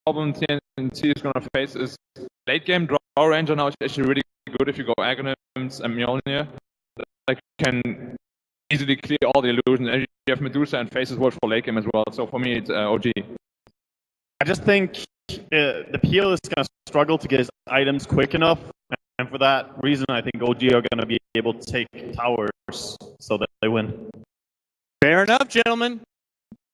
problem TNC is going to face is late game draw ranger now is actually really good if you go Aghanims and Mjolnir. Like can easily clear all the illusions. And you have Medusa and Faces World for late game as well. So for me, it's OG. I just think the PL is going to struggle to get his items quick enough. And for that reason, I think OG are going to be able to take towers so that they win. Fair enough, gentlemen.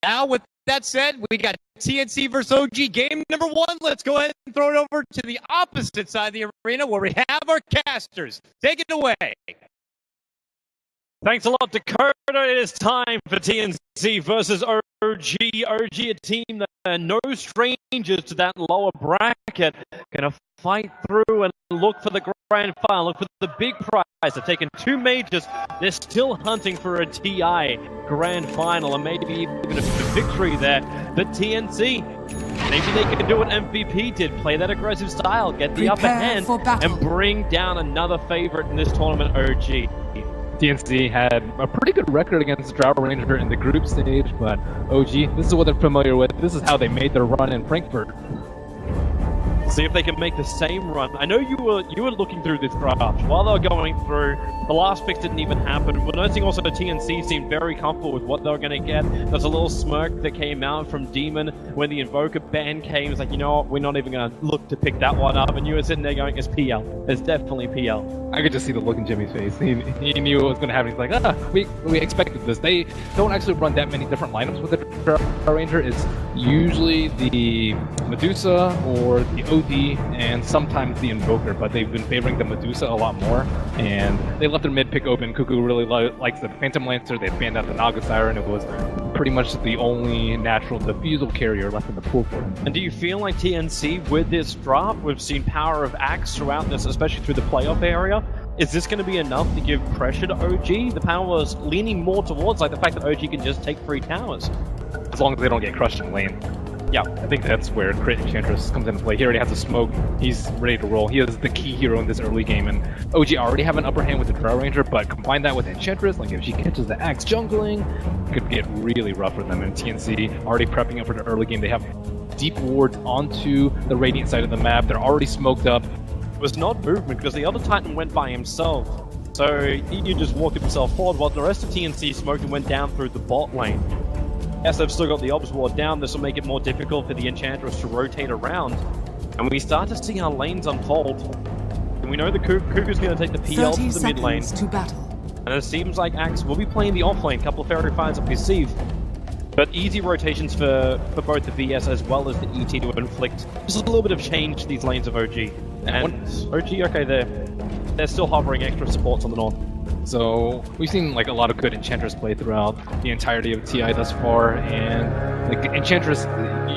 Now, with that said, we got TNC versus OG game number 1. Let's go ahead and throw it over to the opposite side of the arena where we have our casters. Take it away. Thanks a lot, Dakota. It is time for TNC versus OG. OG, a team that are no strangers to that lower bracket. Gonna fight through and look for the grand final, look for the big prize. They've taken 2 majors. They're still hunting for a TI grand final and maybe even a victory there. But TNC, maybe they can do what MVP did, play that aggressive style, get the upper hand, and bring down another favorite in this tournament, OG. TNC had a pretty good record against Drow Ranger in the group stage, but OG, this is what they're familiar with. This is how they made their run in Frankfurt. See if they can make the same run. I know you were looking through this draft while they were going through. The last pick didn't even happen. We're noticing also the TNC seemed very comfortable with what they were going to get. There's a little smirk that came out from Demon when the Invoker ban came. It's like, you know what, we're not even going to look to pick that one up. And you were sitting there going, it's PL. It's definitely PL. I could just see the look in Jimmy's face. He knew what was going to happen. He's like, we expected this. They don't actually run that many different lineups with the Drow Ranger. It's usually the Medusa or the OD and sometimes the Invoker, but they've been favoring the Medusa a lot more, and they left their mid pick open. Cuckoo really likes the Phantom Lancer. They banned out the Naga Siren. It was pretty much the only natural defusal carrier left in the pool for him. And do you feel like TNC, with this draft, we've seen power of Axe throughout this, especially through the playoff area? Is this going to be enough to give pressure to OG? The power was leaning more towards like the fact that OG can just take 3 towers. As long as they don't get crushed in lane. Yeah, I think that's where Crit Enchantress comes into play. He already has a smoke. He's ready to roll. He is the key hero in this early game, and OG already have an upper hand with the Drow Ranger, but combine that with Enchantress, like if she catches the Axe jungling, it could get really rough for them. And TNC already prepping up for the early game. They have deep wards onto the Radiant side of the map. They're already smoked up. It was not movement because the other Titan went by himself. So he just walked himself forward while the rest of TNC smoked and went down through the bot lane. Yes, they've still got the Obs Ward down. This will make it more difficult for the Enchantress to rotate around. And we start to see our lanes unfold. And we know the Cuckoo's going to take the PL to the mid lane. To battle. And it seems like Axe will be playing the off lane. A couple of Fairy Fires up his sleeve. But easy rotations for both the VS as well as the ET to inflict just a little bit of change to these lanes of OG. And OG, okay, they're still hovering extra supports on the north. So we've seen like a lot of good Enchantress play throughout the entirety of TI thus far, and like Enchantress,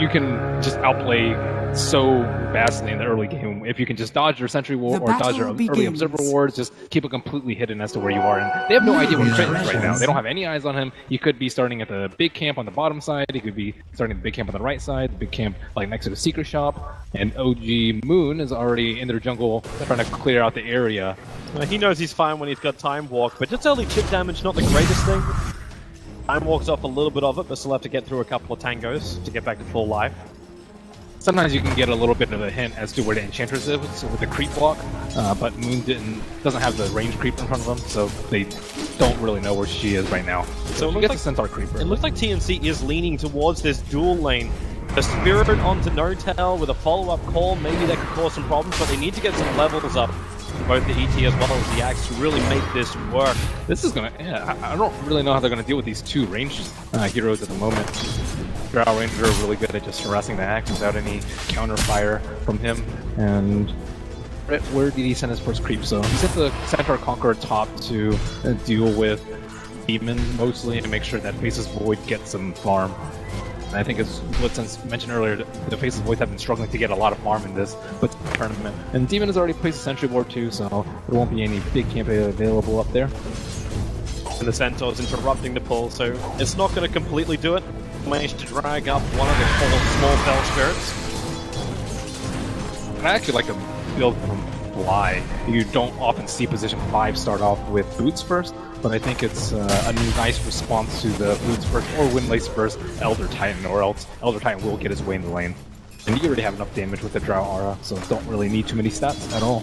you can just outplay so vastly in the early game. If you can just dodge your Sentry Ward or dodge your early Observer Wards, just keep it completely hidden as to where you are. And they have no idea where Crit is right now. They don't have any eyes on him. He could be starting at the big camp on the bottom side. He could be starting at the big camp on the right side, the big camp like next to the Secret Shop. And OG Moon is already in their jungle trying to clear out the area. He knows he's fine when he's got Time Walk, but just early chip damage, not the greatest thing. Time Walks off a little bit of it, but still have to get through a couple of tangos to get back to full life. Sometimes you can get a little bit of a hint as to where the Enchantress is with the creep walk, but Moon doesn't have the range creep in front of them, so they don't really know where she is right now. So it looks like Centaur Creeper. It looks like TNC is leaning towards this dual lane. A Spirit onto No-Tail with a follow-up call, maybe that could cause some problems, but they need to get some levels up, both the ET as well as the Axe, to really make this work. This is gonna, I don't really know how they're gonna deal with these 2 ranged heroes at the moment. Drow Ranger are really good at just harassing the Axe without any counter fire from him. And where did he send his first creep? So he sent the Centaur Conqueror top to deal with Demon mostly and make sure that Faceless Void gets some farm. And I think as Blitzen mentioned earlier, the Faceless Void have been struggling to get a lot of farm in this tournament. And Demon has already placed a Sentry Ward too, so there won't be any big camp available up there. And the Centaur's interrupting the pull, so it's not going to completely do it. Managed to drag up one of the 4 small Fell Spirits. And I actually like to build from Fly. You don't often see position 5 start off with Boots first, but I think it's a nice response to the Boots first or Windlace first Elder Titan, or else Elder Titan will get his way in the lane. And you already have enough damage with the Drow Aura, so don't really need too many stats at all.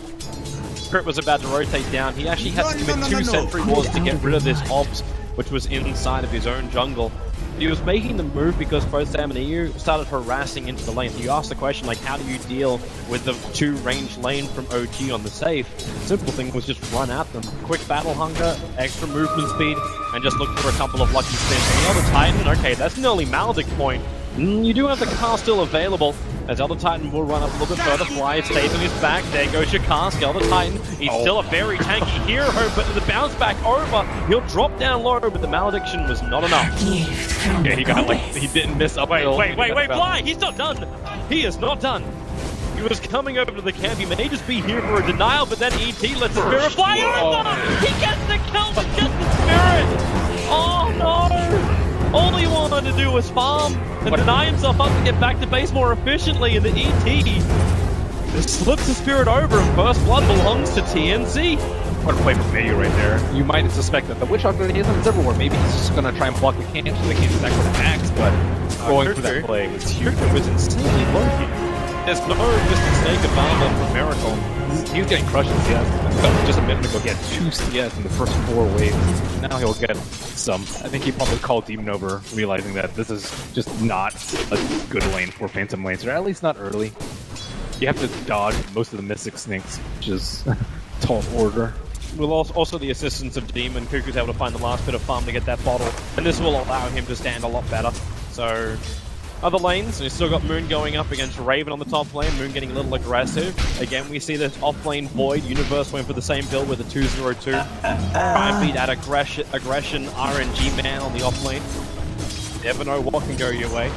Crit was about to rotate down. He actually had to commit two Sentry Wars to get rid of this Obs, which was inside of his own jungle. He was making the move because both Sam and EU started harassing into the lane. So you asked the question, like, how do you deal with the two range lane from OG on the safe? Simple thing was just run at them. Quick battle hunger, extra movement speed, and just look for a couple of lucky spins. And the other Titan, okay, that's an early Maledict point. You do have the car still available, as Elder Titan will run up a little bit further. Fly stays on his back. There goes your cask. Elder Titan, he's still a very tanky hero, but the bounce back over, he'll drop down low, but the malediction was not enough. Yeah, he got like, he didn't miss up. Wait, Fly! He's not done! He is not done! He was coming over to the camp. He may just be here for a denial, but then ET lets the Spirit fly over! He gets the kill, but just the Spirit! Oh no! All he wanted to do was farm and deny himself up to get back to base more efficiently, and the ET just slips the Spirit over, and First Blood belongs to TNC. What a play from Mayu right there. You might suspect that the Witch Doctor, he has everywhere. Maybe he's just gonna try and block the camp so they can't attack with an axe, but going for that play was huge. It was insanely low here. There's no just mistake available for Miracle. He was getting crushed in CS. Just a minute ago, he had 2 CS in the first 4 waves. Now he'll get some. I think he probably called Demon over, realizing that this is just not a good lane for Phantom lanes, or at least not early. You have to dodge most of the Mystic Snakes, which is tall order. With also the assistance of Demon, Kuku's able to find the last bit of farm to get that bottle, and this will allow him to stand a lot better. So, other lanes, we've still got Moon going up against Raven on the top lane, Moon getting a little aggressive. Again, we see this off-lane Void, Universe went for the same build with a 2-0-2. Try and beat that aggression RNG man on the off-lane. Never know what can go your way.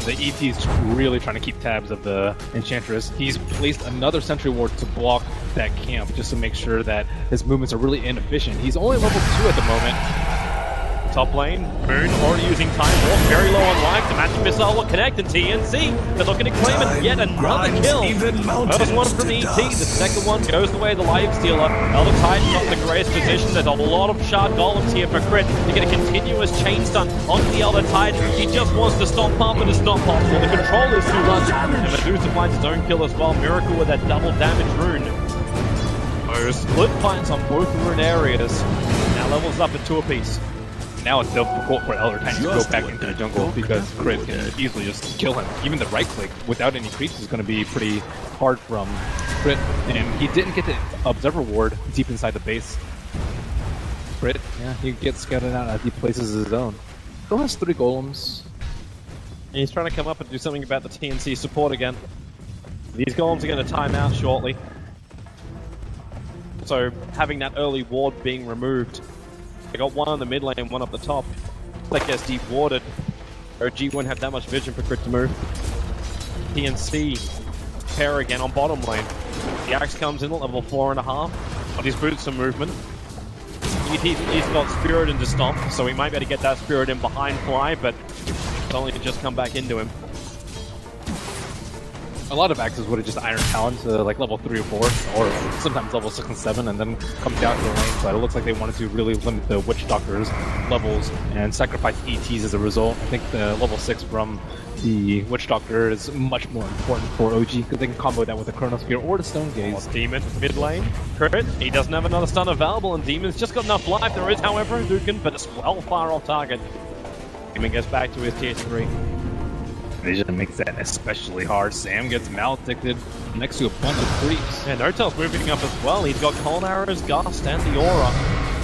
The ET's really trying to keep tabs of the Enchantress. He's placed another Sentry Ward to block that camp, just to make sure that his movements are really inefficient. He's only level 2 at the moment. Top lane, Moon already using Time Warp, very low on life. The Magic Missile will connect, and TNC, they're looking to claim it. Yet another kill. First one from ET, the second one goes the way of the Life Stealer. Elder Titan not in the greatest position. There's a lot of shard golems here for crit. You get a continuous chain stun onto the Elder Titan. He just wants to stop pump, but it's not possible. The control is too much, and Medusa finds his own kill as well. Miracle with that double damage rune. Split fights on both rune areas. Now levels up at 2 apiece. Now it's difficult for Elder Titan to go back into the jungle because Crit can easily just kill him. Even the right click without any creeps is going to be pretty hard from Crit. And he didn't get the Observer Ward deep inside the base. Crit, yeah, he gets scouted out as he places his own. Still has 3 golems. And he's trying to come up and do something about the TNC support again. These golems are going to time out shortly. So having that early ward being removed. They got one on the mid lane, one up the top. That gets deep warded. OG won't have that much vision for Crit to move. TNC pair again on bottom lane. The Axe comes in at level 4.5. But he's booted some movement. He's got Spirit into Stomp, so he might be able to get that Spirit in behind Fly, but it's only just come back into him. A lot of axes would have just Iron Talon to like level 3 or 4, or sometimes level 6 and 7, and then come down to the lane. But it looks like they wanted to really limit the Witch Doctor's levels and sacrifice ETs as a result. I think the level 6 from the Witch Doctor is much more important for OG because they can combo that with the Chrono Spear or the Stone Gaze. Demon mid lane. Crit, he doesn't have another stun available, and Demon's just got enough life. There is, however, a Dukin, but it's well far off target. Demon gets back to his tier 3. Vision makes that especially hard. Sam gets maledicted next to a bunch of creeps. Yeah, Notel's moving up as well. He's got Cold Arrow's Gust and the Aura.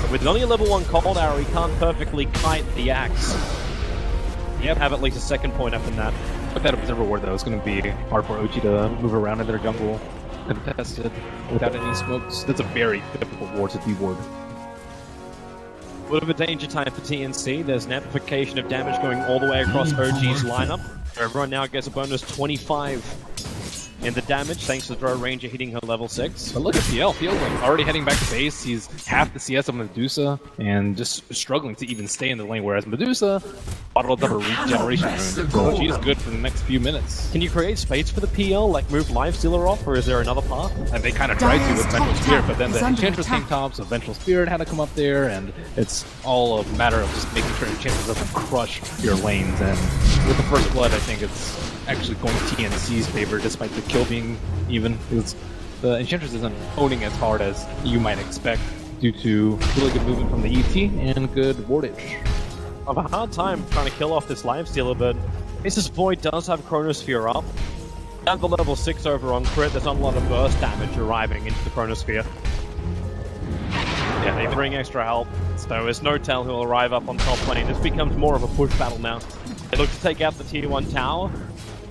But with only a level 1 Cold Arrow, he can't perfectly kite the Axe. Yep, have at least a second point up in that. With that Observer Ward, though, it's going to be hard for OG to move around in their jungle contested without any smokes. That's a very difficult ward to de-ward. A bit of a danger time for TNC. There's an amplification of damage going all the way across OG's lineup. Everyone now gets a bonus 25 in the damage, thanks to the Drow Ranger hitting her level 6. But look at PL. PL like already heading back to base. He's half the CS of Medusa and just struggling to even stay in the lane, whereas Medusa bottled up a regeneration rune. She's good for the next few minutes. Can you create space for the PL, like move Life Stealer off, or is there another path? And they kind of tried to with Vengeful Spirit, but then the Enchantress came top, so Vengeful Spirit had to come up there, and it's all a matter of just making sure Enchantress doesn't crush your lanes. And with the First Blood, I think it's actually going TNC's favor despite the kill being even. Because the Enchantress isn't owning as hard as you might expect due to really good movement from the ET and good wardage. I have a hard time trying to kill off this lifestealer, but Aces Boy does have Chronosphere up. At the level 6 over on crit, there's not a lot of burst damage arriving into the Chronosphere. Yeah, they bring extra help, so there's no tell who'll arrive up on top lane. This becomes more of a push battle now. They look to take out the tier 1 tower,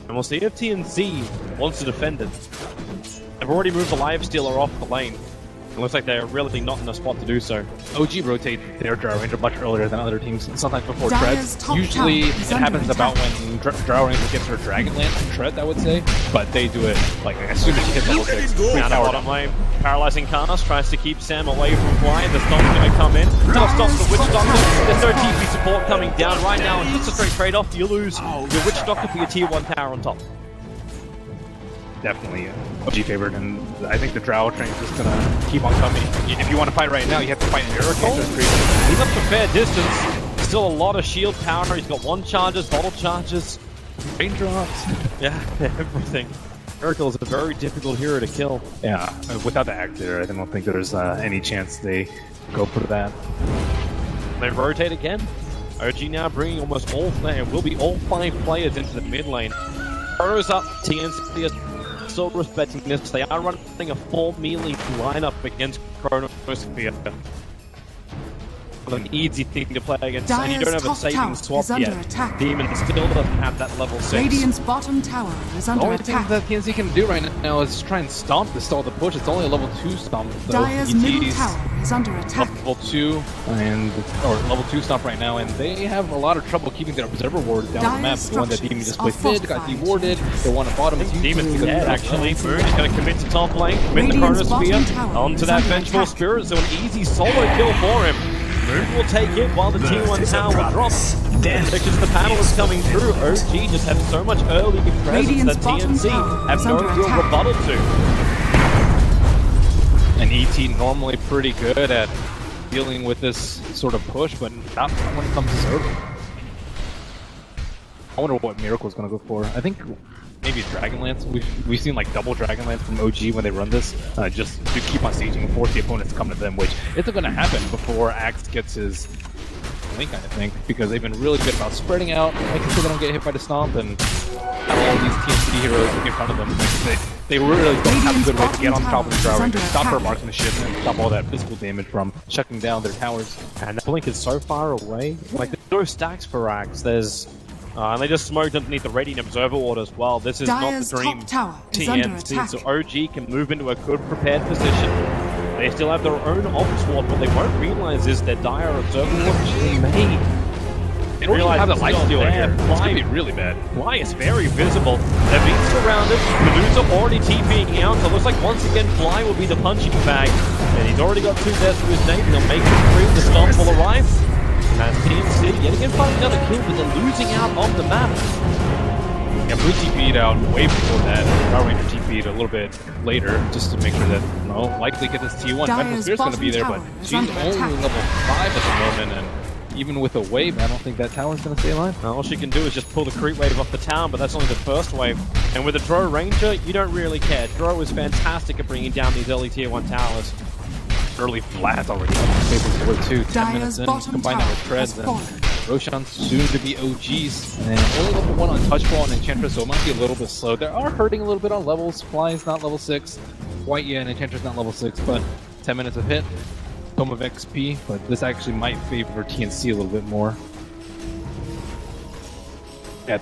and we'll see if TNC wants to defend it. They've already moved the lifestealer off the lane. It looks like they're really not in a spot to do so. OG rotate their Drow Ranger much earlier than other teams, sometimes before Dire's Treads. top Usually tower it is under happens attack. about when Drow Ranger gets her Dragonlance and Tread, I would say, but they do it like as soon as she hits level 6. Down the bottom lane, paralyzing cast, tries to keep Sam away from Fly. The Stomp's going to come in. That'll stop the Witch Doctor. There's no TP support coming down right now, and just a straight trade-off. You lose your Witch Doctor for your tier 1 tower on top. Definitely OG favored, and I think the Drow train is just gonna keep on coming. If you want to fight right now, you have to fight in Miracle. He's up to fair distance. Still a lot of shield power. He's got 1 charges, bottle charges, Raindrops. yeah, everything. Miracle is a very difficult hero to kill. Yeah, without the Actor, I don't think there's any chance they go for that. They rotate again. OG now bringing almost all, will be all 5 players into the mid lane. Chrono's up, TNC is still respecting this. They are running a full melee lineup against Chronosphere. An easy thing to play against, and you don't have a saving swap yet. Demon still doesn't have that level 6. Radiant's bottom tower is The under only thing attack. that TNC can do right now is try and stomp to stall the push. It's only a level 2 stomp, though. Dire's middle ET's tower is under attack. level 2 or level 2 stomp right now, and they have a lot of trouble keeping their observer ward down the map. Dire's The one that Demon just structures played are got fortified. dewarded. The one at bottom is Demon's dead, actually. Moon is going to commit to top lane, commit the Radiant's bottom Chronosphere tower onto is that under Vengeful attack. Spirit, so an easy solo kill for him. Moon will take it while the tier 1 tower will drop. Because the panel is coming through, OG just have so much early presence Radiant's that bottom TNC tower have is no under real attack. rebuttal to. And ET normally pretty good at dealing with this sort of push, but not when it comes to server. I wonder what Miracle's gonna go for. I think maybe Dragonlance. We've seen like double Dragonlance from OG when they run this, just to keep on sieging and force the opponents to come to them, which isn't gonna happen before Axe gets his link, I think, because they've been really good about spreading out, making sure they don't get hit by the stomp, and all these TNC heroes in front of them. Like, they really don't have a good way to get on top of the Drow Ranger, stop her marksmanship, and stop all that physical damage from shutting down their towers. And that blink is so far away. Like, there's no stacks for Axe. There's and they just smoked underneath the Radiant Observer Ward as well. This is Dire's not the dream top tower is under TNC, attack. so OG can move into a good prepared position. They still have their own Ops Ward. What they won't realize is that Dire Observer Ward actually made. They don't even have the life stealer here. It's Fly gonna be really bad. Fly is very visible. They're being surrounded. Medusa already TPing out, so it looks like once again Fly will be the punching bag. And he's already got 2 deaths to his name. He'll make it free. The Stomp will arrive. As TNC yet again finding another kill, but they're losing out on the map. Yeah, Blue TP'd out way before that. Drow Ranger TP'd a little bit later, just to make sure that, likely get this T1. Dire's Vengeful Spear's going to be there, bottom but tower is she's under only attack. level 5 at the moment, and even with a wave, I don't think that tower's going to stay alive. All she can do is just pull the creep wave off the town, but that's only the first wave. And with a Drow Ranger, you don't really care. Drow is fantastic at bringing down these early tier 1 towers. Early Vlad already on the table for 2. 10 minutes Dire's in, bottom combine that tower with Treads, has and fallen. Roshan soon to be OGs. And only level 1 on Touchball and Enchantress, so it might be a little bit slow. They are hurting a little bit on levels. Fly's not level 6. White, yeah, and Enchantress not level 6, but 10 minutes of hit. Tome of XP, but this actually might favor TNC a little bit more. Yeah,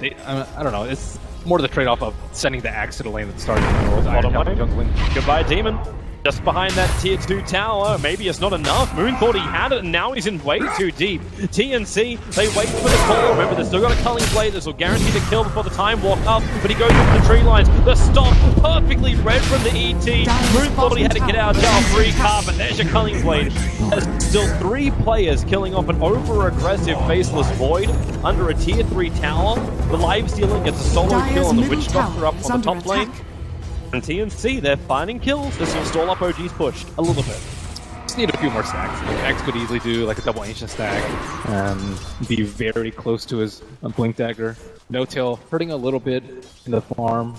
I don't know. It's more the trade-off of sending the axe to the lane that started in the world. Bottom lane. Goodbye, Demon. Just behind that tier 2 tower. Maybe it's not enough. Moon thought he had it, and now he's in way too deep. TNC, they wait for the call. Remember, they've still got a Culling Blade. This will guarantee the kill before the time walk up, but he goes into the tree lines. The stop, perfectly read from the ET. Moon thought he had to get out of jail free card, but there's your Culling Blade. There's still 3 players killing off an over-aggressive Faceless Void under a tier 3 tower. The Lifestealer gets a solo Dire's kill on the middle Witch Doctor tower up is on the under top lane. attack. And TNC, they're finding kills. This will stall up OG's push a little bit. just need a few more stacks. Axe could easily do like a double ancient stack, be very close to his blink dagger. No tail hurting a little bit in the farm.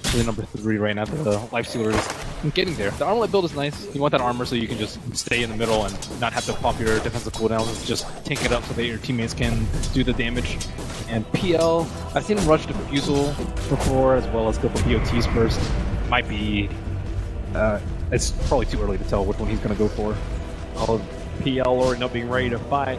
Actually, number 3 right now. The lifestealer is getting there. The armlet build is nice. You want that armor so you can just stay in the middle and not have to pop your defensive cooldowns. Just tank it up so that your teammates can do the damage. And PL, I've seen him rush Diffusal before, as well as go for BOTs first. Might be. It's probably too early to tell which one he's going to go for. Oh, PL or not being ready to fight.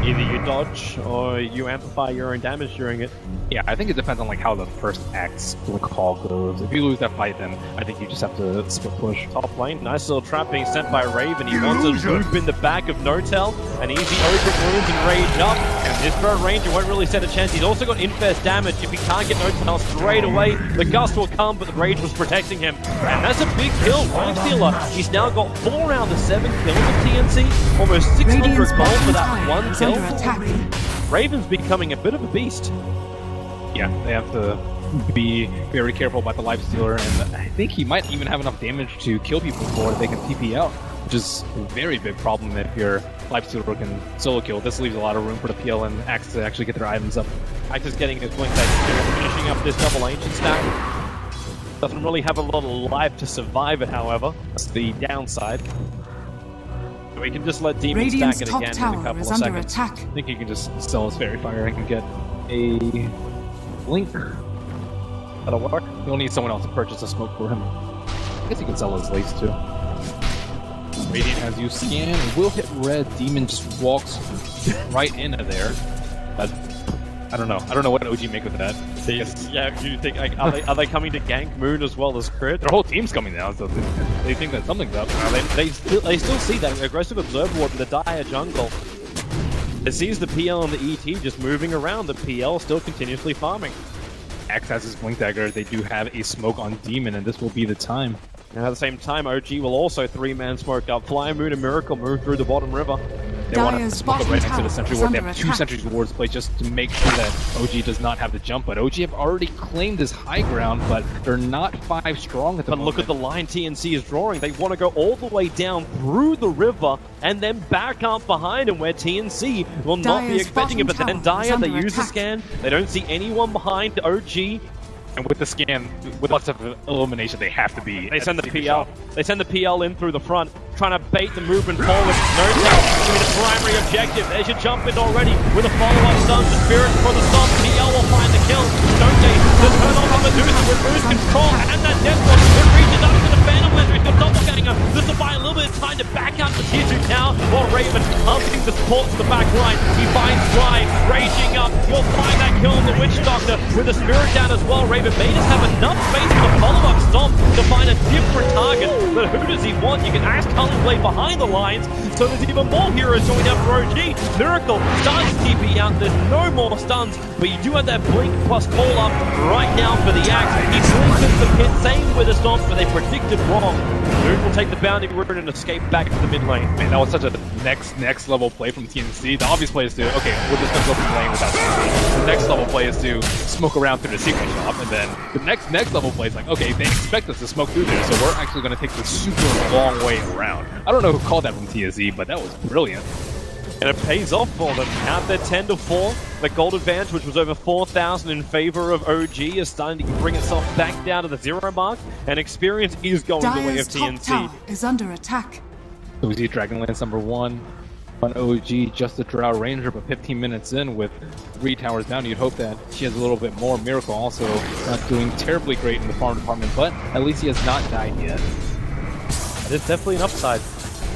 Either you dodge or you amplify your own damage during it. Yeah, I think it depends on like how the first axe call goes. If you lose that fight, then I think you just have to split push. Top lane, nice little trap being sent by Raven. He wants to loop in the back of Notel. An easy open wounds and rage up. And this Bird Ranger won't really stand a chance. He's also got infest damage. If he can't get Notel straight away, the gust will come, but the rage was protecting him. And that's a big kill. Lifestealer, he's now got 4 out of the 7 kills of TNC. Almost 600 Radiant's gold for bottom that tower one is kill. under attack. Raven's becoming a bit of a beast. Yeah, they have to be very careful about the lifestealer, and I think he might even have enough damage to kill people before they can TP out, which is a very big problem if your lifestealer can solo kill. This leaves a lot of room for the PL and Axe to actually get their items up. Axe is getting his blink back, finishing up this double ancient stack. Doesn't really have a lot of life to survive it, however. That's the downside. We can just let Demon Radiant's stack it top again in a tower couple is of under seconds. attack. I think he can just sell his Fairy Fire and can get a blink. That'll work. He'll need someone else to purchase a smoke for him. I guess he can sell his lace too. Radiant has you scan and will hit red. Demon just walks right into there. But I don't know. I don't know what OG make of that. Yeah, do you think like, are they coming to gank Moon as well as crit? Their whole team's coming now, so they think that something's up. They still see that aggressive observer ward in the dire jungle. It sees the PL and the ET just moving around. The PL still continuously farming. Axe has his blink dagger. They do have a smoke on Demon, and this will be the time. And at the same time, OG will also 3-man smoke up. Flying Moon and Miracle move through the bottom river. They want to Dire's smoke up bottom right next to the tower sentry is ward. They under have 2 attack. sentry wards placed just to make sure that OG does not have the jump. But OG have already claimed this high ground, but they're not 5 strong at the But moment. look at the line TNC is drawing. They want to go all the way down through the river and then back up behind him where TNC will not be Dire's expecting it. But bottom then tower is Dire, they under use the attack. scan. They don't see anyone behind OG. And with the scan, with lots of elimination, they have to be. They send the at PL. They send the PL in through the front, trying to bait the movement forward. No doubt, to be the primary objective. There's your jump in already with a follow-up stun. The Spirit for the stop. PL will find the kill. Stonegate, the turn on Medusa with Bruce control, and that death one. It reaches up to the Phantom Lander. He's got doppelganger. This will buy a little bit of time to back out the tier 2 tower. While Raven hunting the support to the back line. He finds Fly, raging up. He'll find that kill on the Witch Doctor with the Spirit down as well. Raven may just have enough space for the follow-up stomp to find a different target. But who does he want? You can ask Cullenblade behind the lines, so there's even more heroes joining up for OG. Miracle starts to TP out. There's no more stuns, but you do have that blink plus call up right now for the Axe. He blinks into the pit, same with the stomp, but they predicted wrong. Moon will take the bounding route and escape back to the mid lane. Man, that was such a next level play from TNC. The obvious play is to, okay, we're just going to go from lane without TNC. The next level play is to smoke around through the secret shop, and then the next level play is like, okay, they expect us to smoke through there, so we're actually going to take the super long way around. I don't know who called that from TNC, but that was brilliant. And it pays off for them. Out there 10-4. The gold advantage, which was over 4,000 in favor of OG, is starting to bring itself back down to the 0 mark. And experience is going the way Dire's of top TNC. tower is under attack. So we see Dragonlance number 1 on OG, just a Drow Ranger, but 15 minutes in with 3 towers down, you'd hope that she has a little bit more. Miracle also not doing terribly great in the farm department, but at least he has not died yet. There's definitely an upside.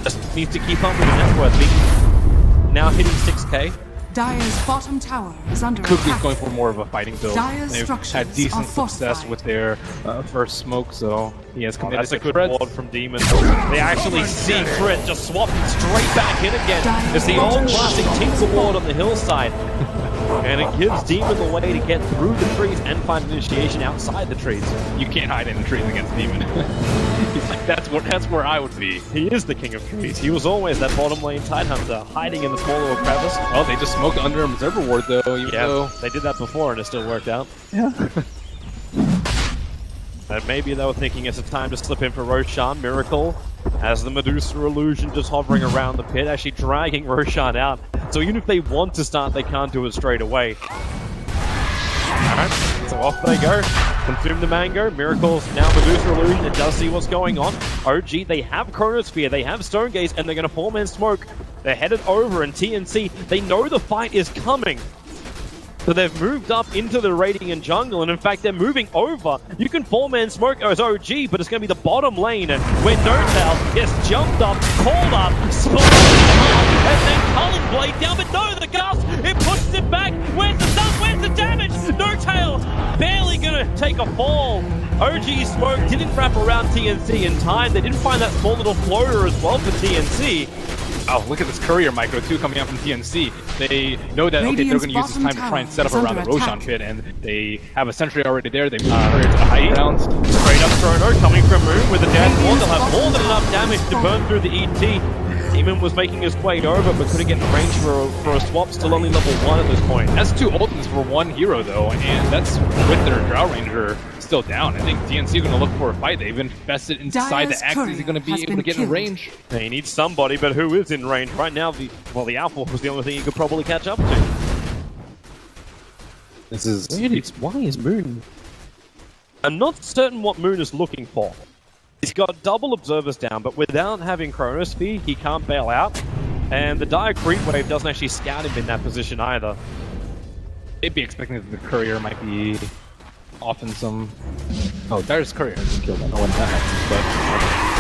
Just needs to keep up with the net worth. Now hitting 6k. Dire's bottom tower is under Cookie's attack. going for more of a fighting build. Dire's They've structures had are decent success fortified. with their first smoke, so he has committed That's a to good Treads. ward from Demon. They actually see Crit just swapping straight back in again. It's the old classic Tinker ward on the hillside. And it gives Demon the way to get through the trees and find initiation outside the trees. You can't hide in the trees against Demon. He's like, that's where I would be. He is the king of trees. He was always that bottom lane Tidehunter, hiding in the small little crevice. Well, they just smoked under an observer ward though, even Yeah, though... they did that before and it still worked out. Yeah. And maybe they were thinking it's a time to slip in for Roshan. Miracle has the Medusa illusion just hovering around the pit, actually dragging Roshan out. So even if they want to start, they can't do it straight away. Alright, so off they go. Consume the Mango. Miracle's now Medusa illusion. It does see what's going on. OG, they have Chronosphere, they have Stone Gaze, and they're going to 4-man smoke. They're headed over, and TNC, they know the fight is coming. So they've moved up into the Radiant jungle, and in fact, they're moving over. You can 4-man smoke as OG, but it's going to be the bottom lane where No-Tail gets jumped up, called up, split up, and then Cullen Blade down, but no, the Gus, it pushes it back. Where's the stun? Where's the damage? No-Tail barely going to take a fall. OG smoke didn't wrap around TNC in time. They didn't find that small little floater as well for TNC. Oh, look at this courier micro too coming out from TNC. They know that okay, they're going to use this time to try and set up around the Roshan pit, and they have a sentry already there. They move courier to the high ground. Straight up Chrono coming from Moon with a death wall. They'll have more than enough damage to burn through the ET. Demon was making his way over, but couldn't get in range for a swap. Still only level 1 at this point. That's 2 ultimates for 1 hero though, and that's with their Drow Ranger still down. I think TNC are going to look for a fight. They've invested inside the Axe. Is he going to be able to get in range? They need somebody, but who is in range right now? The Alpha was the only thing he could probably catch up to. This is why is Moon? I'm not certain what Moon is looking for. He's got double observers down, but without having Chronosphere, he can't bail out. And the dire creep wave doesn't actually scout him in that position either. They'd be expecting that the courier might be often some... Oh, Dire's courier has been killed. I don't know when that happens, but...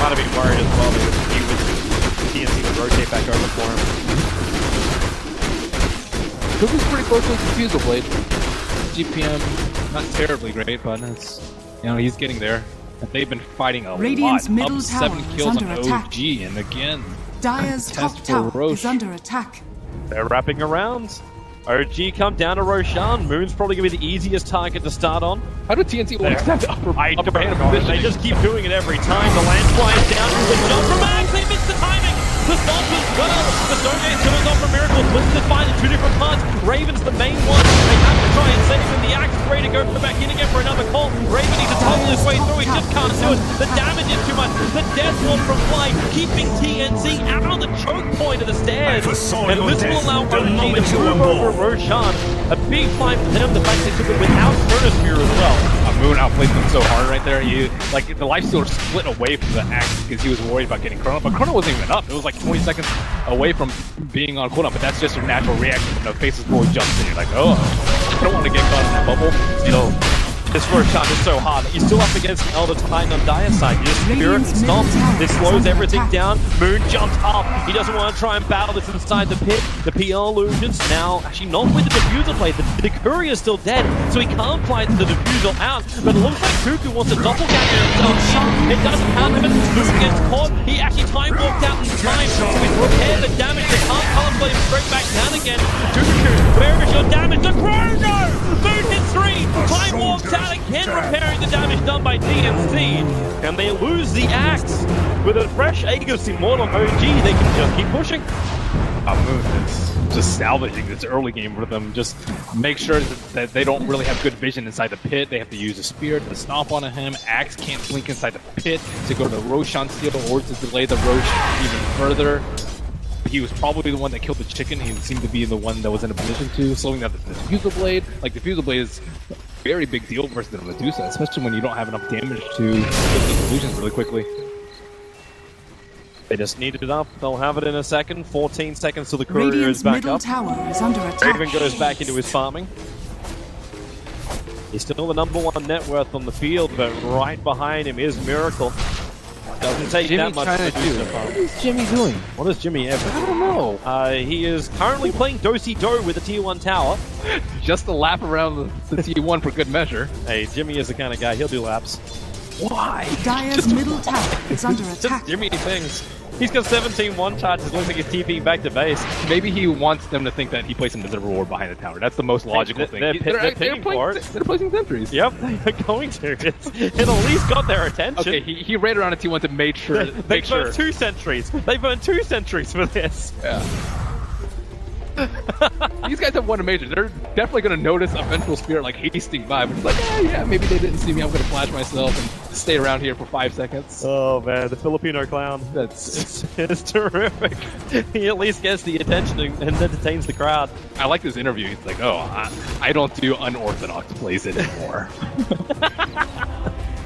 Might have been worried as well that TNC would rotate back over for him. Cook was pretty close to the Fusel Blade. GPM, not terribly great, but it's... You know, he's getting there. They've been fighting a Radiant's lot. middle Up tower 7 is kills under on attack. OG, and again... Dire's top test for tower Roche. is under attack. They're wrapping around. OG come down to Roshan. Moon's probably going to be the easiest target to start on. How do TNC always have the upper hand They position? just keep doing it every time. The land flies down. The jump from Max. They missed the timing. The stop as well. The Stone Gaze comes off from Miracle. Twisted find in 2 different parts. Raven's the main one. They have to try and save him. The Axe is ready to go back in again for another call. Raven needs to tunnel his way through. He just can't do it. The damage is too much. The death wall from Fly keeping TNC out of the choke point of the stairs. And this will allow OG to move over Roshan. A big fight for them. The fact they took it without Chronosphere as well. Moon outplayed them so hard right there. Like the lifestealer split away from the Axe because he was worried about getting Chrono, but Chrono wasn't even up. It was like 20 seconds away from being on cooldown, but that's just your natural reaction when the faceless boy jumps in. You're like, oh, I don't want to get caught in that bubble. Still, this Roshan is so hard. You're still up against an Elder Titan on Dire's side. You just Spirit Stomp. This slows everything down. Moon jumps up. He doesn't want to try and battle this inside the pit. The PL illusions now actually not with the diffusal play. The Courier's still dead, so he can't fly the diffusal out. But it looks like Cuckoo wants to doppelganger himself in. It doesn't happen. Moon gets caught. He actually time walked out in time to repair the damage. They can't color play him straight back down again. Cuckoo, where is your damage? The Chrono! Moon hits 3. Time walks out again, repairing the damage done by TNC. And they lose the Axe. With a fresh Aegis Immortal OG, they can just keep pushing. Moon is just salvaging this early game for them. Just make sure that they don't really have good vision inside the pit. They have to use a Spirit to stomp onto him. Axe can't blink inside the pit to go to the Roshan Steel or to delay the Roche even further. He was probably the one that killed the chicken. He seemed to be the one that was in a position to, slowing down the Diffusal Blade. Like, the Diffusal Blade is a very big deal versus the Medusa, especially when you don't have enough damage to get the illusions really quickly. They just need it up. They'll have it in a second. 14 seconds till the Courier Radiant's is back middle up. tower is under attack. Raven goes back into his farming. He's still the #1 net worth on the field, but right behind him is Miracle. Doesn't take Jimmy that much trying to to do do? so far. What is Jimmy doing? What is Jimmy ever do? I don't know. He is currently playing Do-Si-Do with a Tier 1 tower. Just a lap around the T1 for good measure. Hey, Jimmy is the kind of guy, he'll do laps. Why? Dire's middle tower is under Just attack. Jimmy things. He's got 17 one-charges, looks like he's TPing back to base. Maybe he wants them to think that he placed an invisible ward behind the tower. That's the most logical thing. They're pitting for it. They're placing sentries. Yep, they're going to. It at least got their attention. Okay, he raided around a T1 to make sure. They burned 2 sentries. They burned 2 sentries for this. Yeah. These guys have won a major. They're definitely going to notice a Vengeful Spirit like hasting by, but it's like, yeah, maybe they didn't see me. I'm going to flash myself and stay around here for 5 seconds. Oh man, the Filipino clown. It's terrific. He at least gets the attention and entertains the crowd. I like this interview. He's like, oh, I don't do unorthodox plays anymore.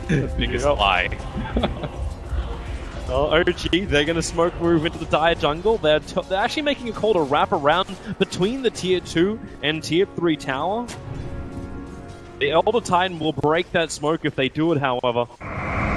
The biggest lie. Well, OG, they're going to smoke move into the dire jungle. They're actually making a call to wrap around between the tier 2 and tier 3 tower. The Elder Titan will break that smoke if they do it, however.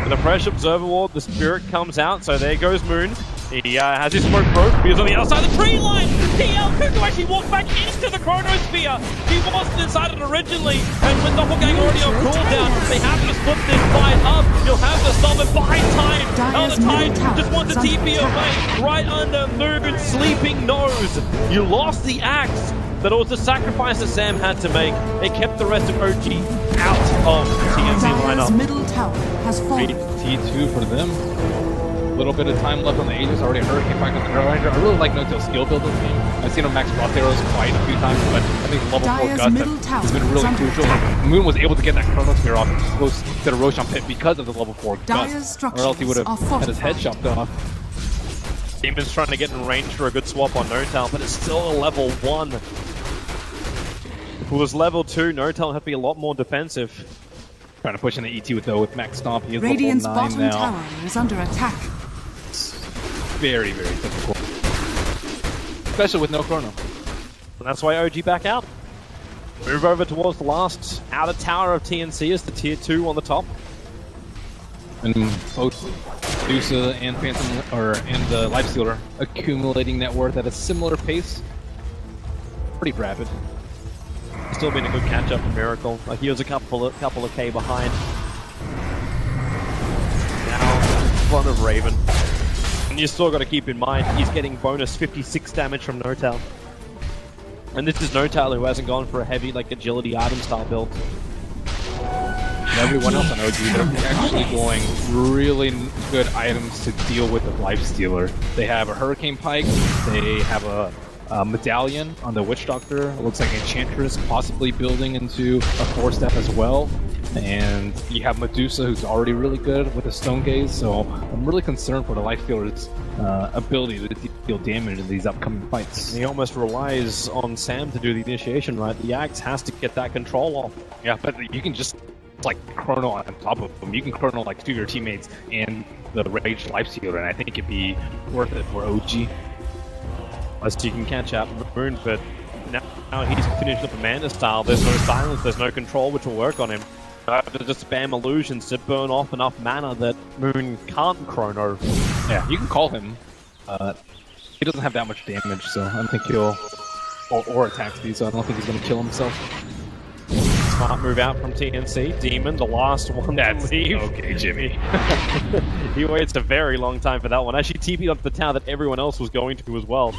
With a fresh Observer Ward, the Spirit comes out, so there goes Moon. He has his smoke broke. He's on the outside of the tree line. DL Cuckoo actually walked back into the Chronosphere. He wasn't inside it originally, and with Doppelgang already on cooldown, they have to split this fight up. You'll have to stop it by time. Elder Titan just wants to TP away right under Moon's sleeping nose. You lost the axe. That was the sacrifice that Sam had to make. They kept the rest of OG out of the TNC Dire's lineup. middle tower has fallen. T2 for them. A little bit of time left on the Aegis. Already a Hurricane Pike on the Drow Ranger. I really like No-Tail skill build this game. I've seen him max frost arrows quite a few times, but I think level 4 Dire's Gust middle tower has been really is under crucial. attack. Moon was able to get that Chronosphere off close to the Roshan pit because of the level 4 Dire's Gust, or else he would have structures are had his head fortified. chopped off. Demon's trying to get in range for a good swap on No-Tail, but it's still a level 1. If it was level 2, No-Tail would have to be a lot more defensive. Trying to push in the ET with Max Stomp. He is Radiant's level 9 bottom now. tower is under attack. Very, very difficult. Especially with no Chrono. And that's why OG back out. Move over towards the last outer tower of TNC as the tier 2 on the top. And both Medusa and and the Lifestealer accumulating net worth at a similar pace. Pretty rapid. Still been a good catch up for Miracle. Like he was a couple of K behind. Now in front of Raven. And you still got to keep in mind he's getting bonus 56 damage from No-Tail. And this is No-Tail who hasn't gone for a heavy like agility item style build. And everyone else on OG, they're actually going really good items to deal with the Lifestealer. They have a Hurricane Pike, they have a Medallion on the Witch Doctor. It looks like Enchantress possibly building into a 4-step as well. And you have Medusa, who's already really good with a Stone Gaze, so I'm really concerned for the Lifestealer's ability to deal damage in these upcoming fights. He almost relies on Sam to do the initiation, right? The Axe has to get that control off. Yeah, but you can just like Chrono on top of them. You can Chrono like 2 of your teammates and the Rage Lifestealer, and I think it'd be worth it for OG. Unless you can catch up with Moon, but now he's finished up Amanda style. There's no silence, there's no control, which will work on him. To just spam illusions to burn off enough mana that Moon can't Chrono. Yeah, you can call him. He doesn't have that much damage, so I don't think he'll or attack speed, so I don't think he's going to kill himself. Smart move out from TNC. Demon, the last one to leave. Okay, Jimmy. He waits a very long time for that one. Actually TP'd onto the tower that everyone else was going to as well.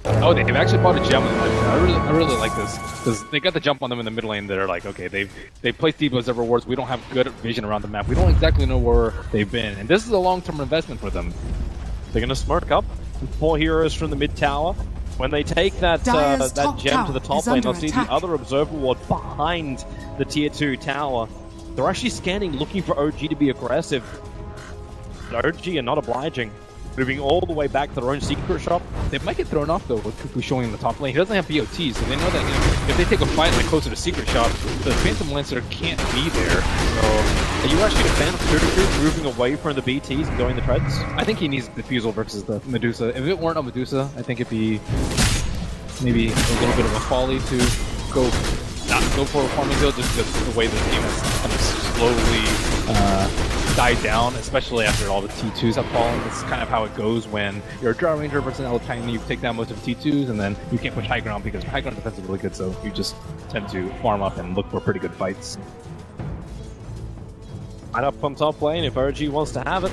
Oh, they've actually bought a gem in the life. I really like this because they got the jump on them in the mid lane. They're like, okay, they've placed deep as rewards. We don't have good vision around the map. We don't exactly know where they've been, and this is a long-term investment for them. They're going to smoke up 4 heroes from the mid tower. When they take that gem to the top lane, they'll see the other Observer Ward behind the tier 2 tower. They're actually scanning, looking for OG to be aggressive. But OG are not obliging. Moving all the way back to their own secret shop. They might get thrown off though with Cuckoo showing in the top lane. He doesn't have BOT, so they know that if they take a fight like closer to secret shop, the Phantom Lancer can't be there. So are you actually a fan of Cuckoo moving away from the BTs and going the treads? I think he needs Diffusal versus the Medusa. If it weren't a Medusa, I think it'd be maybe a little bit of a folly to not go for a farming build just because the way this game has kind of slowly died down, especially after all the T2s have fallen. This is kind of how it goes when you're a Drow Ranger versus an Elder Titan. You take down most of the T2s, and then you can't push high ground because high ground defense is really good, so you just tend to farm up and look for pretty good fights. Right up on top lane if OG wants to have it.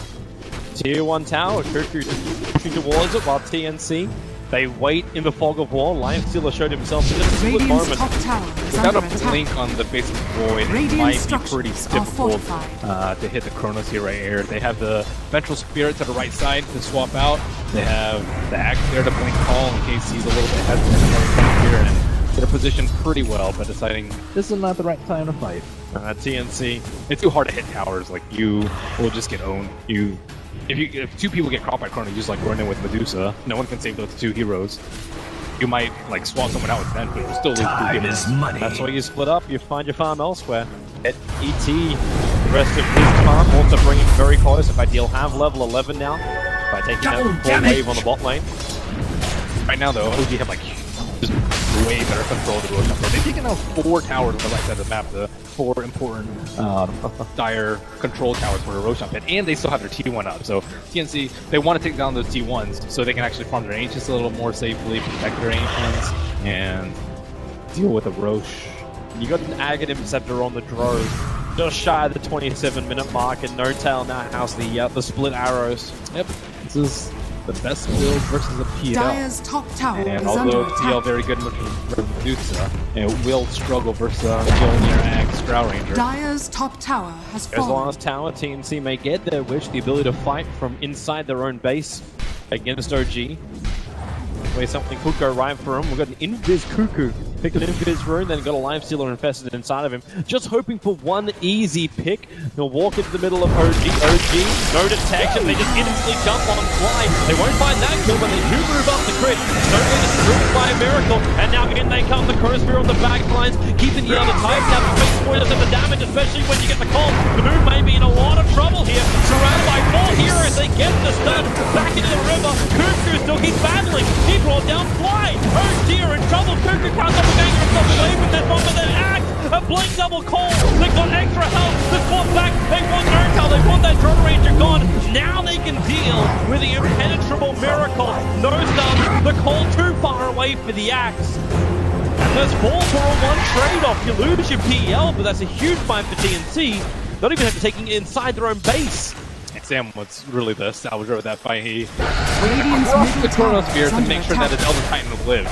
Tier 1 tower, Cuckoo pushing towards it while TNC They wait in the fog of war. Lifestealer showed himself in just a split Radiant's moment. top tower is Without under a attack. blink on the basic void, it Radiant might be structures pretty are difficult fortified. to hit the Chronos here right here. They have the Ventral Spirit to the right side to swap out. They have the Axe there to blink call in case he's a little bit hesitant here, and they're positioned pretty well, but deciding this is not the right time to fight. TNC. It's too hard to hit towers. Like, you will just get owned. If two people get caught by Chrono, you just like run in with Medusa. No one can save those two heroes. You might like swap someone out with Ben, but you still lose two heroes. That's why you split up. You find your farm elsewhere. At ET, the rest of his farm also bringing very close. In fact, he'll have level 11 now by taking out full wave on the bot lane. Right now, though, OG have like just way better control of the Roshan. They've taken out 4 towers on the right side of the map, the 4 important dire control towers for the Roshan pit, and they still have their T1 up. So TNC, they want to take down those T1s so they can actually farm their Ancients a little more safely, protect their Ancients, and deal with the Rosh. You got an Aghanim Scepter on the drone, just shy of the 27-minute mark, and No Tail now has the split arrows. Yep, this is the best build versus a PL. Dire's top tower And is although under PL attack. very good with Medusa, it will struggle versus Mjolnir Axe Drow Ranger. Dire's top tower has There's the fallen. last tower. TNC may get their wish, the ability to fight from inside their own base against OG. Where something could go right for him. We've got an Invis Cuckoo. Pick an Invis rune, then got a Lifestealer infested inside of him. Just hoping for one easy pick. They'll walk into the middle of OG. No detection. They just instantly jump on fly. They won't find that kill, but they do move up the crit. Certainly this is driven by a miracle. And now in they come. The Chronosphere on the back lines, keeping the other types out. The face spoilers of the damage, especially when you get the call. The moon may be in a lot of trouble here. Surrounded by 4 heroes. They get the stun. Back into the river. Cuckoo still keeps battling. He brought down Fly. OG are in trouble. Cuckoo comes up against himself away with that one, but then Axe. A blink double call. They got extra health. They fought back. They want Nurgle. They want that Drone Ranger gone. Now they can deal with the impenetrable miracle. No stun. The call too far away for the Axe. And there's 4 for a 1 trade-off. You lose your PL, but that's a huge fight for TNC. Not even have to take it inside their own base. Sam was really the salvager of that fight. He Radiant's crossed the middle tower Chronosphere is to under make sure that attack. his Elder Titan would live.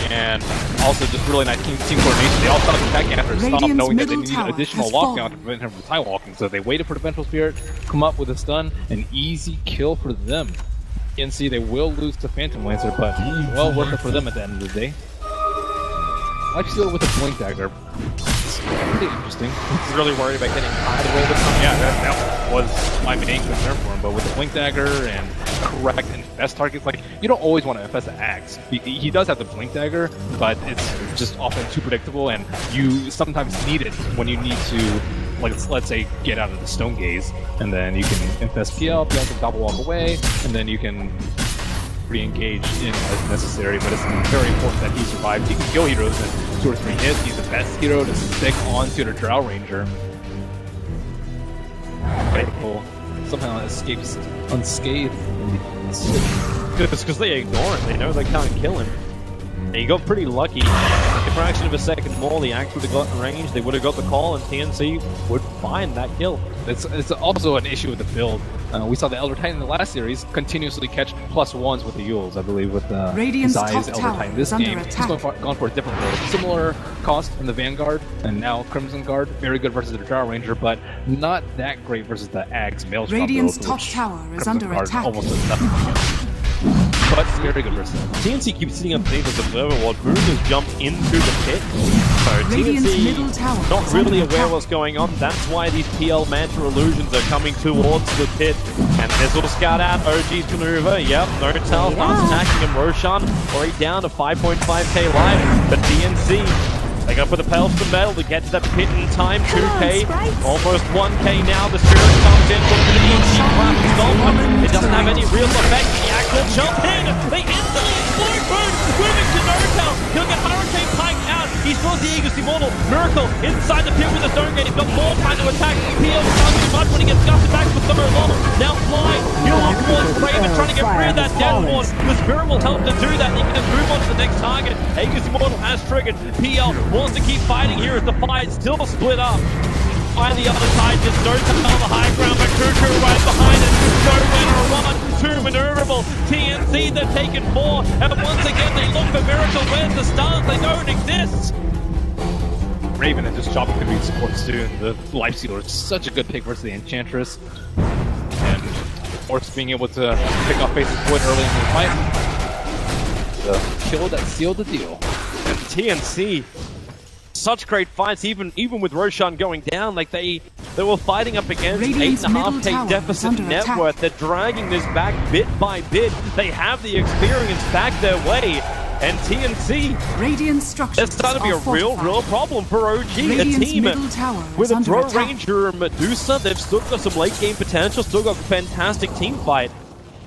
And also just really nice team coordination. They all thought the attack after stop, Radiant's knowing that they middle needed tower additional has lockdown fallen. to prevent him from tie walking. So they waited for the Ventral Spirit, come up with a stun, an easy kill for them. TNC, they will lose to Phantom Lancer, but well worth it for them at the end of the day. Lifestealer with a Blink Dagger. It's pretty interesting. He's really worried about getting tired of all the time. Yeah, that was my main concern for him, but with the Blink Dagger and correct infest targets, like, you don't always want to infest the Axe. He does have the Blink Dagger, but it's just often too predictable, and you sometimes need it when you need to, like, let's say, get out of the Stone Gaze, and then you can infest PL can double walk away, and then you can re-engage in as necessary, but it's very important that he survives. He can kill heroes in 2 or 3 hits. He's the best hero to stick onto the Drow Ranger. Critical somehow escapes unscathed. It's because they ignore it. They know they can't kill him. And he got pretty lucky. In a fraction of a second more, the Axe would have got in range. They would have got the call, and TNC would find that kill. It's also an issue with the build. We saw the Elder Titan in the last series continuously catch +1s with the Yules, I believe, with Radiant's Zai's top Elder tower Titan. This is under game, he's attack. gone for a different build. Similar cost in the Vanguard, and now Crimson Guard. Very good versus the Drow Ranger, but not that great versus the Axe Maelstrom Radiant's build, top which tower is Crimson under Guard attack. almost does nothing against. But very good versus them. TNC keeps sitting underneath as observer while Boom has jumped into the pit. So Radiant's middle TNC tower not is really under aware attack. what's going on. That's why these PL Manta illusions are coming towards the pit. And this will scout out OG's maneuver. Yep, Notal starts attacking him. Roshan already down to 5.5k life. But TNC, they got to put the pedal to the metal to get to the pit in time. 2k, almost 1k now. The Spirit comes in, looking at the TNC clap and stop, but it doesn't have any real effect. The actual jump in, they instantly explode. Boom, moving to Notal. He'll get Hurricane Pike out. He still has the Aegis Immortal. Miracle inside the pit with the Stone Gate. He's got more time to attack. PL can't do much when he gets gusted back with Summer Long. Now Fly, he'll look towards Raven, trying to get rid of that Deathborn. The Spirit will help to do that. He can just move on to the next target. Aegis Immortal has triggered. PL wants to keep fighting here as the fight still split up. by the other side, just no time on the high ground, but Cuckoo right behind it. Nowhere to run, too maneuverable. TNC, they're taking 4, and once again they look for Miracle. Where's the stars? They don't exist. Raven and just chopping the supports too. The Life Stealer is such a good pick versus the Enchantress. And Morse being able to pick off Face's Void early in the fight. The kill that sealed the deal. And TNC, such great fights, even with Roshan going down, like they were fighting up against Radiant's 8.5k deficit net attack. worth. They're dragging this back bit by bit. They have the experience back their way. And TNC, Radiant structures that's starting to be a real problem for OG. Radiant's a team middle tower with is a under Throw attack. Ranger and Medusa. They've still got some late game potential, still got a fantastic team fight.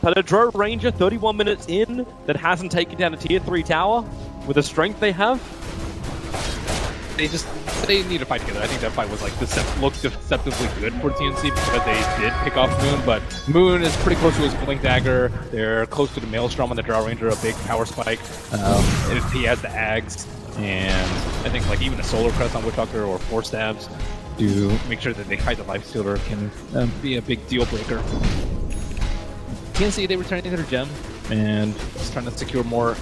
But a Throw Ranger 31 minutes in that hasn't taken down a tier 3 tower with the strength they have. They need to fight together. I think that fight was like looked deceptively good for TNC because they did pick off Moon, but Moon is pretty close to his Blink Dagger. They're close to the Maelstrom on the Drow Ranger, a big power spike. He has the Ags, and I think like even a Solar Crest on Witchhawker or 4 stabs to make sure that they fight the Life Stealer can be a big deal breaker. TNC, they return to their gem and just trying to secure more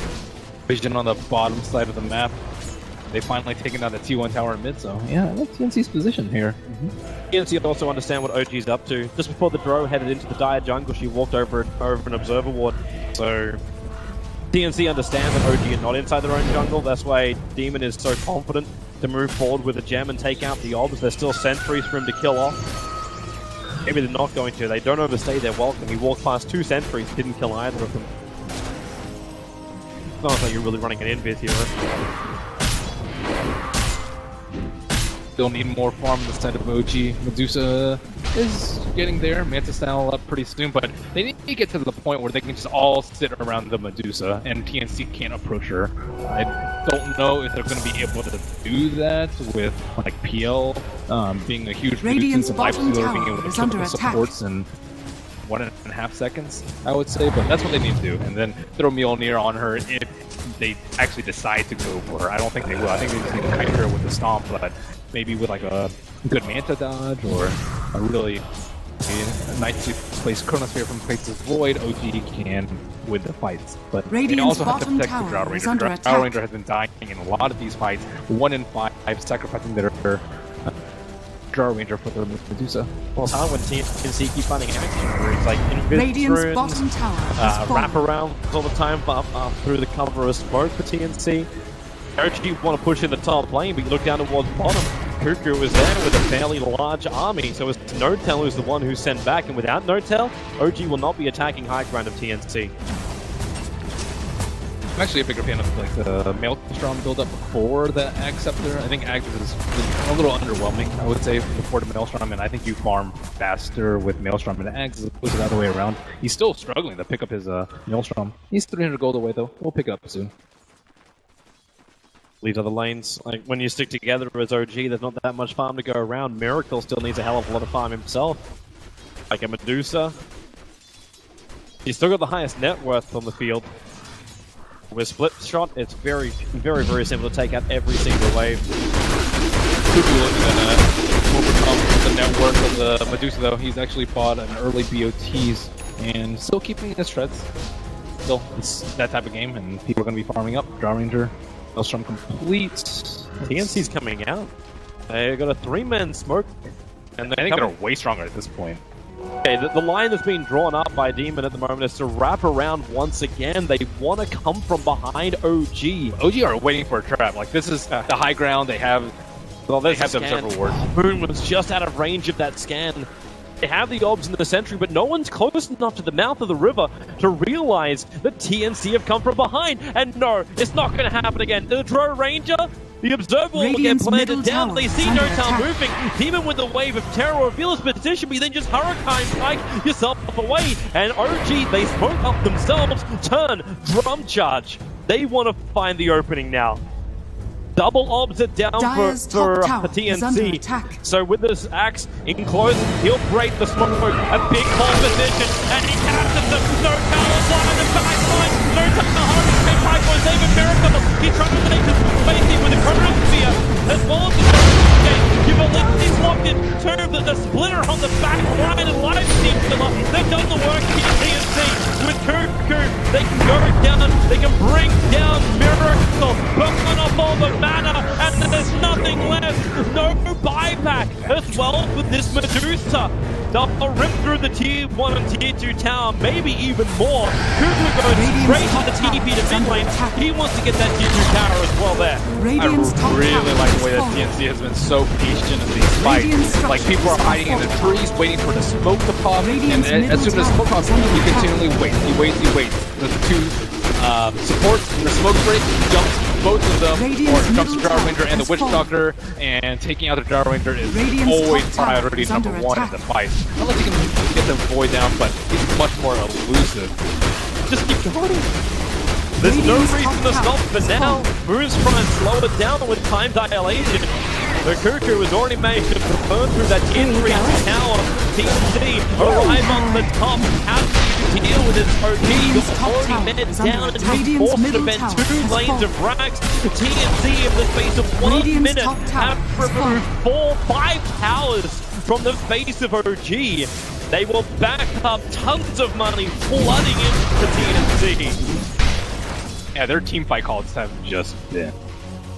vision on the bottom side of the map. They finally taken down the T1 tower in mid, so yeah, I like TNC's position here. TNC also understand what OG's up to. Just before the Drow headed into the dire jungle, she walked over an observer ward. So TNC understands that OG are not inside their own jungle. That's why Demon is so confident to move forward with a gem and take out the obs. There's still sentries for him to kill off. Maybe they're not going to. They don't overstay their welcome. He walked past 2 sentries, didn't kill either of them. It's not like you're really running an invis here. Still need more farm on the side of OG. Medusa is getting there. Mantis Style up pretty soon, but they need to get to the point where they can just all sit around the Medusa and TNC can't approach her. I don't know if they're going to be able to do that with like PL being a huge Radiant's nuisance and Life bottom Stealer being tower able to is kill under the attack. supports in 1.5 seconds, I would say, but that's what they need to do. And then throw Mjolnir on her if they actually decide to go for her. I don't think they will. I think they just need to kite her with the stomp, but maybe with like a good Manta dodge or a really nicely placed Chronosphere from Face's Void, OG can win the fights. But they Radiant's also have to bottom protect the tower Drow is Ranger. under Drow attack. Ranger has been dying in a lot of these fights. 1 in 5 sacrificing their Drow Ranger for the Medusa. Well, it's hard when TNC keep finding action where it's like Radiant's invis bottom runes, tower has fallen. wraparounds all the time through the cover of smoke for TNC. OG want to push in the top lane, but you look down towards bottom. Cuckoo is there with a fairly large army, so it's Notel who's the one who's sent back, and without Notel, OG will not be attacking high ground of TNC. I'm actually a bigger fan of like the Maelstrom build-up before the Ag Scepter. I think Ag is a little underwhelming, I would say, before the Maelstrom, and I think you farm faster with Maelstrom and Ags as opposed to the other way around. He's still struggling to pick up his Maelstrom. He's 300 gold away though. We'll pick it up soon. Lead other lanes. Like when you stick together as OG, there's not that much farm to go around. Miracle still needs a hell of a lot of farm himself. Like a Medusa. He's still got the highest net worth on the field. With split shot, it's very simple to take out every single wave. Could be looking at overcome the net worth of the Medusa though. He's actually bought an early BOTs and still keeping his shreds. Still, it's that type of game, and people are going to be farming up. Drow Ranger, Maelstrom complete. TNC's coming out. They got a 3-man smoke. And I think they're way stronger at this point. Okay, the line that's being drawn up by Demon at the moment is to wrap around once again. They want to come from behind OG. OG are waiting for a trap. Like, this is the high ground. They have, they have the observer ward. Moon was just out of range of that scan. They have the obs in the sentry, but no one's close enough to the mouth of the river to realize that TNC have come from behind. And no, it's not going to happen again. The Drow Ranger, the observer will get Radiant's planted middle down. tower They see is under Notel attack. moving. Demon with the wave of terror reveals position, but you then just hurricane strike yourself away. And OG, they smoke up themselves, turn, drum charge. They want to find the opening now. Double obs it down Dire's for top tower is under TNC. attack. So with this axe in close, he'll break the smoke. A big pole position, and he captures them. No power fly on the backline. No time to hurry. Big pipe was even miracle. He tries to take his face in with a chronosphere. as well as the game. Givelinski's locked in two, the splitter on the back line and live stealer. They've done the work here, TNC. With Cuckoo, they can go down, they can bring down Miracle, burn off all the mana, and then there's nothing left. No buyback as well with this Medusa. They'll rip through the tier 1 and tier 2 tower, maybe even more. Cuckoo goes straight to the TP to mid lane. He wants to get that tier 2 tower as well there. I really like the way that TNC has been so patient in these fights. Like, people are hiding in the trees, waiting for the smoke to pop, and as soon as the smoke pops, he continually waits. He waits. The two supports, the smoke break, jumps both of them, or jumps the Drow Ranger and the Witch Doctor, and taking out the Drow Ranger is always priority number one in the fight. Unless you can get the Void down, but he's much more elusive. Just keep going. There's no reason to stop for now. Moon's trying to slow it down with time dilation. The Cuckoo has already managed to burn through that tier 3 tower. TNC arrive on the top. How do you deal with this OG? You're already met down and being forced to bend 2 lanes of racks. TNC in the space of 1 minute have removed 4-5 towers from the face of OG. They will back up tons of money flooding into TNC. Yeah, their team fight calls have just been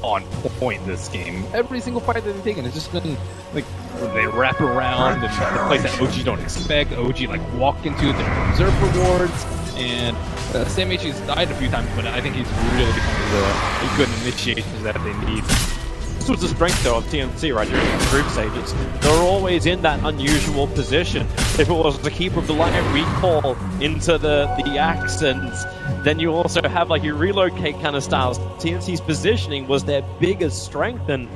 on point this game. Every single fight that they've taken has just been like they wrap around and the place that OG don't expect. OG like walk into their reserve rewards, and Sam H has died a few times, but I think he's really becoming the good initiations that they need. This was the strength though of TNC right here in the group stages. They're always in that unusual position. If it was the Keeper of the Light recall into the axe, and then you also have like your relocate kind of styles, TNC's positioning was their biggest strength, and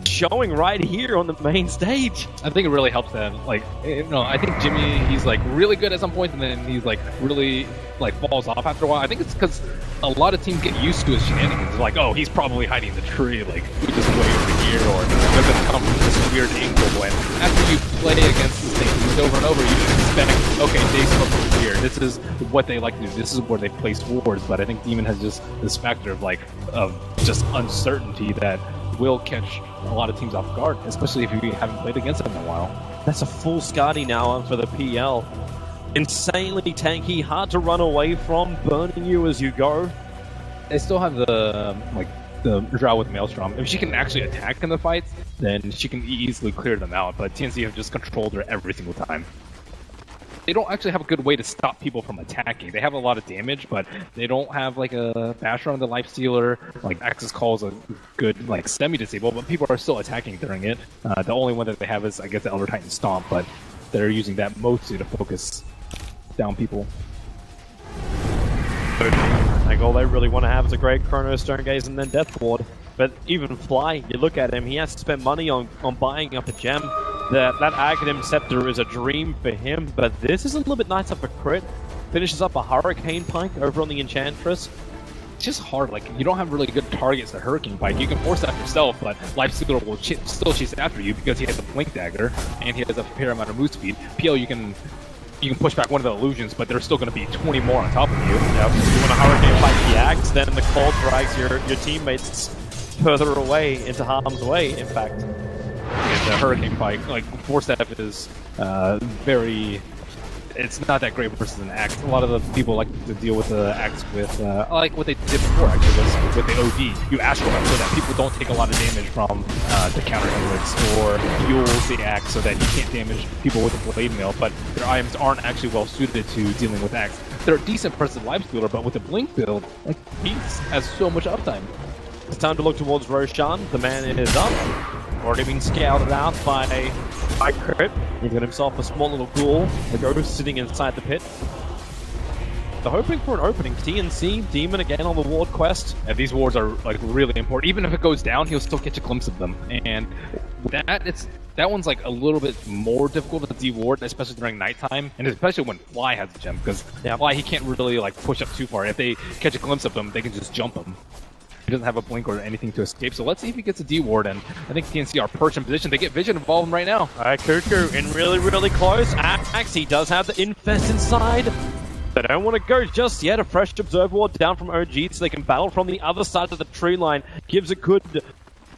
showing right here on the main stage. I think it really helps them. Like, you know, I think Jimmy, he's like really good at some point, and then he's like really like falls off after a while. I think it's because a lot of teams get used to his shenanigans. They're like, oh, he's probably hiding in the tree, like we just way over here, or they're gonna come from this weird angle. And after you play against these things over and over, you expect, okay, they smoke over here. This is what they like to do. This is where they place wards. But I think Demon has just this factor of like of just uncertainty that will catch a lot of teams off guard, especially if you haven't played against them in a while. That's a full Skadi now for the PL. Insanely tanky, hard to run away from, burning you as you go. They still have the the Drow with Maelstrom. If she can actually attack in the fights, then she can easily clear them out, but TNC have just controlled her every single time. They don't actually have a good way to stop people from attacking. They have a lot of damage, but they don't have like a basher on the Lifestealer. Like Axis Call is a good like semi-disable, but people are still attacking during it. The only one that they have is, I guess, the Elder Titan Stomp, but they're using that mostly to focus down people. Like all they really want to have is a great Chrono Stone Gaze and then Death Ward. But even Fly, you look at him, he has to spend money on buying up a gem. That Aghanim Scepter is a dream for him, but this is a little bit nice up a crit. Finishes up a Hurricane Pike over on the Enchantress. It's just hard, like, you don't have really good targets to Hurricane Pike. You can force that yourself, but Lifestealer will still chase after you because he has a Blink Dagger, and he has a fair amount of move speed. PL, you can push back one of the illusions, but there's still going to be 20 more on top of you. Yep. If you want to Hurricane Pike the Axe, then the cold drags your teammates further away, into harm's way, in fact. And the Hurricane Pike, like, Force Staff is very... It's not that great versus an Axe. A lot of the people like to deal with the Axe with, like what they did before, actually, was with the OD. You Astral so that people don't take a lot of damage from the counter hits, or use the Axe so that you can't damage people with a Blade Mail, but their items aren't actually well suited to dealing with Axe. They're decent versus Lifestealer, but with a Blink build, like, he has so much uptime. It's time to look towards Roshan. The man is up. Already been scouted out by Crit. He's got himself a small little ghoul. The ghost sitting inside the pit. They're hoping for an opening. TNC, Demon again on the ward quest. And these wards are like really important. Even if it goes down, he'll still catch a glimpse of them. And that one's like a little bit more difficult to de-ward, especially during nighttime, and especially when Fly has the gem, because Fly, he can't really like push up too far. If they catch a glimpse of him, they can just jump him. He doesn't have a blink or anything to escape, so let's see if he gets a D-ward, and I think TNC are perched in position. They get Vision involved right now. Alright, Cuckoo in really, really close. Axe, he does have the Infest inside. They don't want to go just yet. A fresh Observe Ward down from OG, so they can battle from the other side of the tree line. Gives a good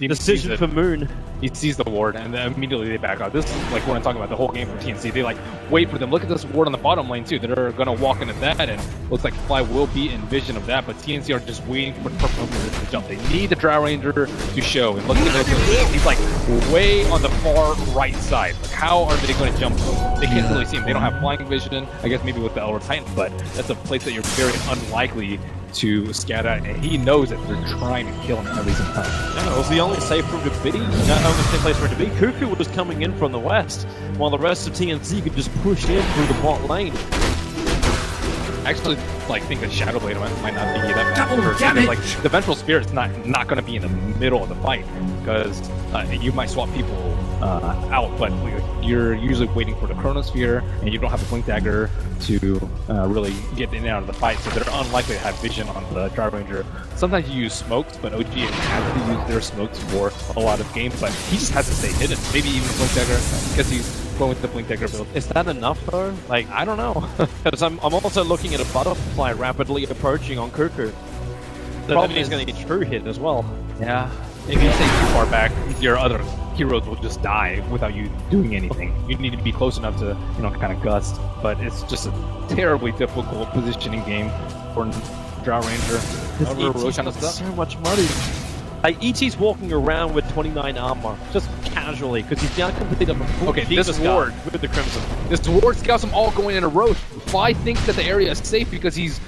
Decision for Moon. He sees the ward, and then immediately they back out. This is like what I'm talking about, the whole game for TNC. They like wait for them. Look at this ward on the bottom lane too. They're gonna walk into that, and looks like Fly will be in vision of that, but TNC are just waiting for the purple moon to jump. They need the Drow Ranger to show. And look at this. He's like way on the far right side. Like, how are they gonna jump? They can't really see him. They don't have flying vision. I guess maybe with the Elder Titan, but that's a place that you're very unlikely to scout out, and he knows that they're trying to kill him every single time. Yeah, it was the only safe room to be. Only safe place for it to be. Cuckoo was coming in from the west, while the rest of TNC could just push in through the bot lane. I actually think that Shadow Blade might not be that bad. Like the Vengeful Spirit's not going to be in the middle of the fight because you might swap people out, but you're usually waiting for the Chronosphere, and you don't have a Blink Dagger to really get in and out of the fight, so they're unlikely to have vision on the Drow Ranger. Sometimes you use smokes, but OG has to use their smokes for a lot of games, but he just has to stay hidden. Maybe even Blink Dagger, because he's going with the Blink Dagger build. Is that enough though? Like, I don't know. Because I'm also looking at a Butterfly rapidly approaching on Cuckoo. The problem is going to get true hit as well. Yeah. If you stay too far back, your other heroes will just die without you doing anything. You need to be close enough to, kind of gust. But it's just a terribly difficult positioning game for Drow Ranger. However, Roshan is up. So much money. Like, ET's walking around with 29 armor, just casually, because he's now completed a full this ward with the Crimson. This ward scouts them all going in a row. Fly thinks that the area is safe because he's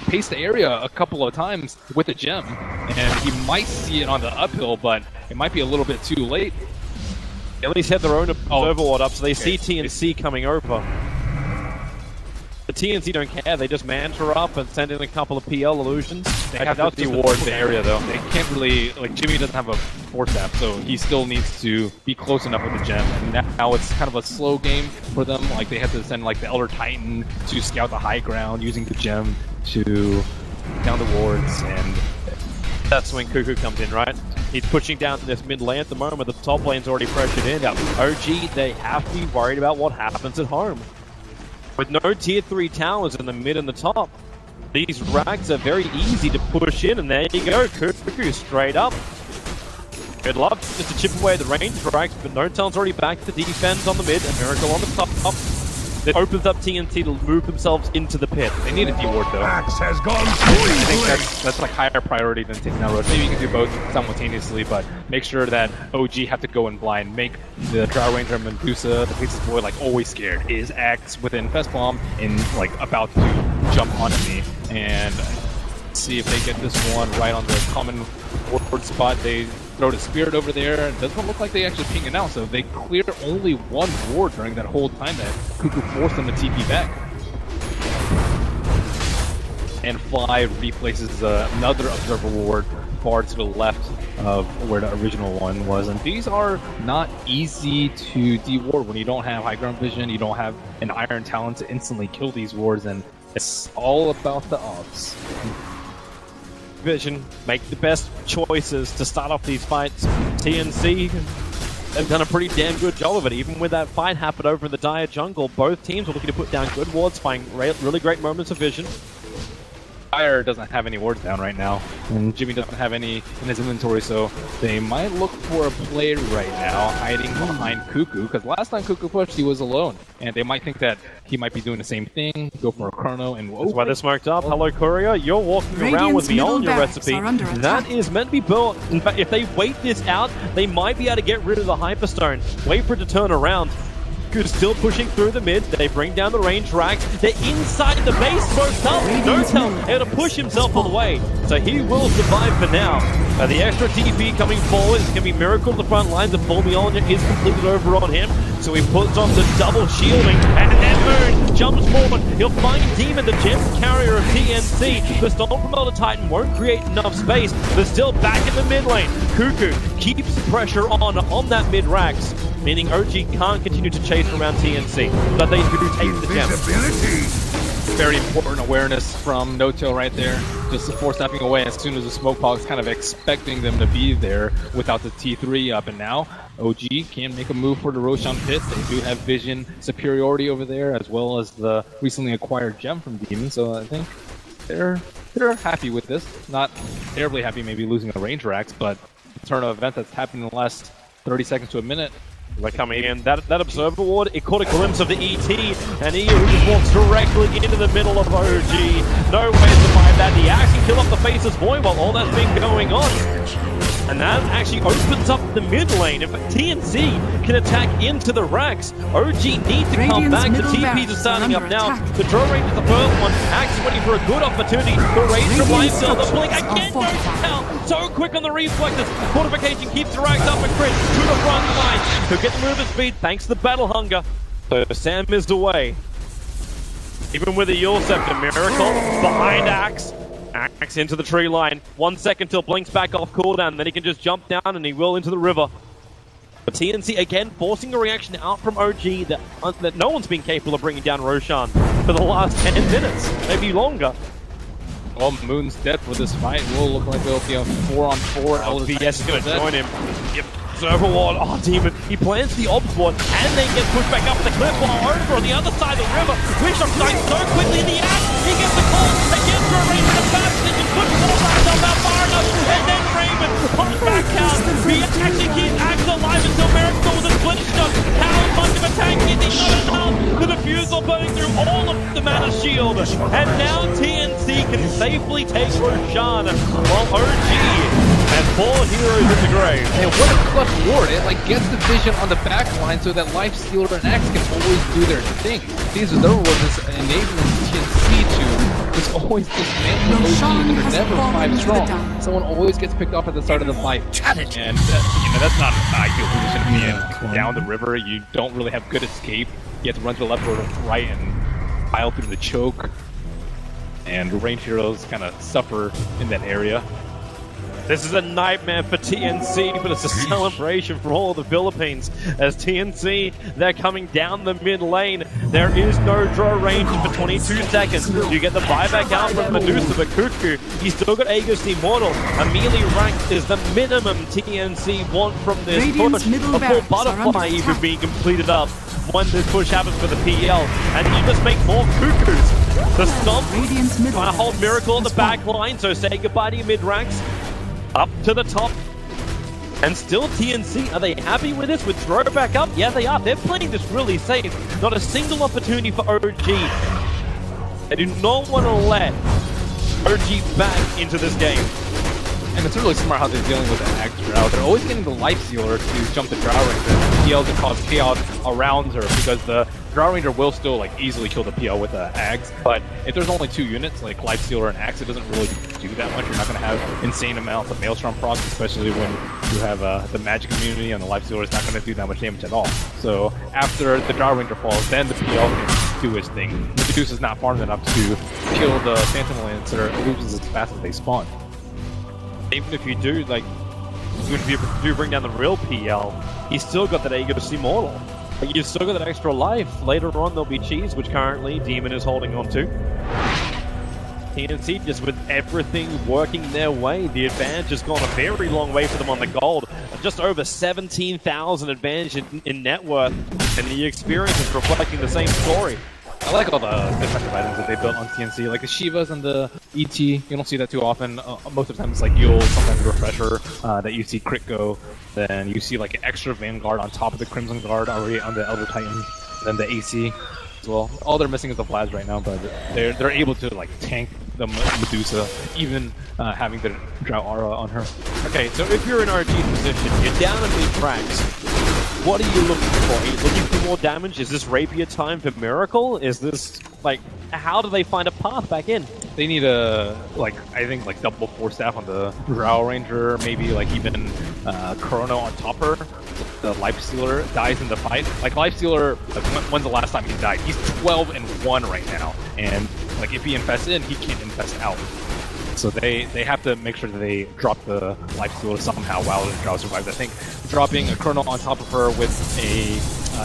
paced the area a couple of times with a gem, and he might see it on the uphill, but it might be a little bit too late. They at least have their own observer ward up, so they see TNC coming over. The TNC don't care, they just manta up and send in a couple of PL illusions. They have to de-ward the area though. They can't really, Jimmy doesn't have a force staff, so he still needs to be close enough with the gem. And now it's kind of a slow game for them. Like, they have to send the Elder Titan to scout the high ground using the gem to down the wards, and that's when Cuckoo comes in, right? He's pushing down this mid lane at the moment. The top lane's already pressured in. OG, they have to be worried about what happens at home. With no tier 3 towers in the mid and the top, these rags are very easy to push in, and there you go, Cuckoo straight up. Good luck, just to chip away the range rags, but No Town's already back to defend on the mid, and Miracle on the top. That opens up TNT to move themselves into the pit. They need a D-ward though. Axe has gone I think that's higher priority than taking out Roach. Maybe you can do both simultaneously, but make sure that OG have to go in blind. Make the Drow Ranger Medusa, the Priestess Boy, always scared. Is Axe within Fest Bomb and about to jump onto me, and see if they get this one right on the common ward spot. They throw the Spirit over there. It doesn't look like they actually ping it out, so they clear only one ward during that whole time that Cuckoo forced them to TP back. And Fly replaces another Observer ward far to the left of where the original one was. And these are not easy to de-ward when you don't have high ground vision, you don't have an Iron Talon to instantly kill these wards, and it's all about the odds. Vision, make the best choices to start off these fights. TNC have done a pretty damn good job of it. Even with that fight happen over in the dire jungle, both teams were looking to put down good wards, finding really great moments of vision. Fire doesn't have any wards down right now, and Jimmy doesn't have any in his inventory, so they might look for a play right now, hiding behind Cuckoo, because last time Cuckoo pushed, he was alone, and they might think that he might be doing the same thing, go for a Chrono, and that's why they're smoked up. Hello, Courier. You're walking around with Mjolnir recipe. That is meant to be built. In fact, if they wait this out, they might be able to get rid of the Hyperstone. Wait for it to turn around. Cuckoo's still pushing through the mid. They bring down the range rags. They're inside the base, smoked up. No Town able to push himself all the way. So he will survive for now. The extra TP coming forward is going to be Miracle at the front line. The full Mjolnir is completed over on him. So he puts on the double shielding. And then Moon jumps forward. He'll find Demon, the gem carrier of TNC. The Storm from Elder Titan won't create enough space. They're still back in the mid lane. Cuckoo keeps pressure on that mid rags, meaning OG can't continue to chase around TNC, but they do take the gem. Very important awareness from No-Tail right there, just force snapping away as soon as the smoke pog's kind of expecting them to be there without the T3 up, and now OG can make a move for the Roshan pit. They do have vision superiority over there, as well as the recently acquired gem from Demon, so I think they're happy with this. Not terribly happy maybe losing the range racks, but turn of event that's happened in the last 30 seconds to a minute. We're coming in. That Observer Ward, it caught a glimpse of the ET, and Eo who just walks directly into the middle of OG. No way to survive that. The axe can kill off the Faceless Void while all that's been going on. And that actually opens up the mid lane. If TNC can attack into the racks, OG need to come back. The TPs are starting up now. The Draw Range is the first one. Axe is waiting for a good opportunity. The Rage from Lifesteal, the blink again goes down. So quick on the reflexes. Fortification keeps the racks up and crit to the front line. He'll get the movement speed thanks to the battle hunger. So Sam is away. Even with a Yule Scepter, Miracle behind Axe. Axe into the tree line. 1 second till Blink's back off cooldown. Then he can just jump down and he will into the river. But TNC again forcing a reaction out from OG that no one's been capable of bringing down Roshan for the last 10 minutes, maybe longer. Well, Moon's dead for this fight. Will look like it'll be a 4-on-4. VS is going to join him. Yep. Observer Ward, oh Demon, he plants the Obs Ward and then gets pushed back up the cliff while over on the other side of the river. Bishop dies so quickly in the act, he gets the call, they get to a range in the fast, they can push the himself out far enough, and then Raven pops back out. He actually keeps Axe alive until Miracle with a split shot. How much of a tank is he? Not enough. The diffusal burning through all of the mana shield, and now TNC can safely take Roshan while OG has 4 heroes in the grave. And what a clutch ward. It like gets the vision on the back line so that Lifestealer and Axe can always do their thing. These are their wards is enabling TNC to just always dismantle OG. They're never 5 strong. Someone always gets picked off at the start of the fight. And that's not an ideal position to be in. Down the river, you don't really have good escape. You have to run to the left or the right and pile through the choke. And range heroes kind of suffer in that area. This is a nightmare for TNC, but it's a celebration for all of the Philippines. As TNC, they're coming down the mid lane. There is no draw range for 22 seconds. You get the buyback out from Medusa, but Cuckoo, he's still got Aegis Immortal. A melee rank is the minimum TNC want from this push. A full butterfly even being completed up when this push happens for the PL. And you just make more Cuckoos. The Stomp, trying to hold Miracle on the back line, so say goodbye to your mid ranks. Up to the top. And still TNC, are they happy with this? With throw back up? Yeah, they are. They're playing this really safe. Not a single opportunity for OG. They do not want to let OG back into this game. And it's really smart how they're dealing with the Axe Drow. They're always getting the Lifestealer to jump the Drow Ranger, PL to cause chaos around her, because the Drow Ranger will still like easily kill the PL with the Axe. But if there's only 2 units, like Lifestealer and Axe, it doesn't really do that much. You're not going to have insane amounts of Maelstrom procs, especially when you have the magic immunity, and the Lifestealer is not going to do that much damage at all. So after the Drow Ranger falls, then the PL can do its thing. Medusa's not farmed enough to kill the Phantom Lancer, loses as fast as they spawn. Even if you do, like, even if you do bring down the real PL, he's still got that Aegis Immortal. Like, you've still got that extra life. Later on, there'll be Cheese, which currently Demon is holding on to. TNC, just with everything working their way, the advantage has gone a very long way for them on the gold. Just over 17,000 advantage in net worth, and the experience is reflecting the same story. I like all the defensive items that they built on TNC, like the Shivas and the ET. You don't see that too often. Most of the time it's like Yule, sometimes a Refresher, that you see crit go. Then you see like an extra Vanguard on top of the Crimson Guard already on the Elder Titan. And then the AC as well. All they're missing is the Vlad right now, but they're able to like tank the Medusa, even having the Drow Aura on her. Okay, so if you're in RG position, you're down in these tracks. What are you looking for? Are you looking for more damage? Is this Rapier time for Miracle? Is this, like, how do they find a path back in? They need a, like, I think, like, double 4 staff on the Drow Ranger, maybe, like, even Chrono on top her. The Lifestealer dies in the fight. Like, Lifestealer, like, when's the last time he died? He's 12-1 right now. And, like, if he infests in, he can't infest out. So they have to make sure that they drop the Lifestealer somehow while the Drow survives. I think dropping a Chrono on top of her with a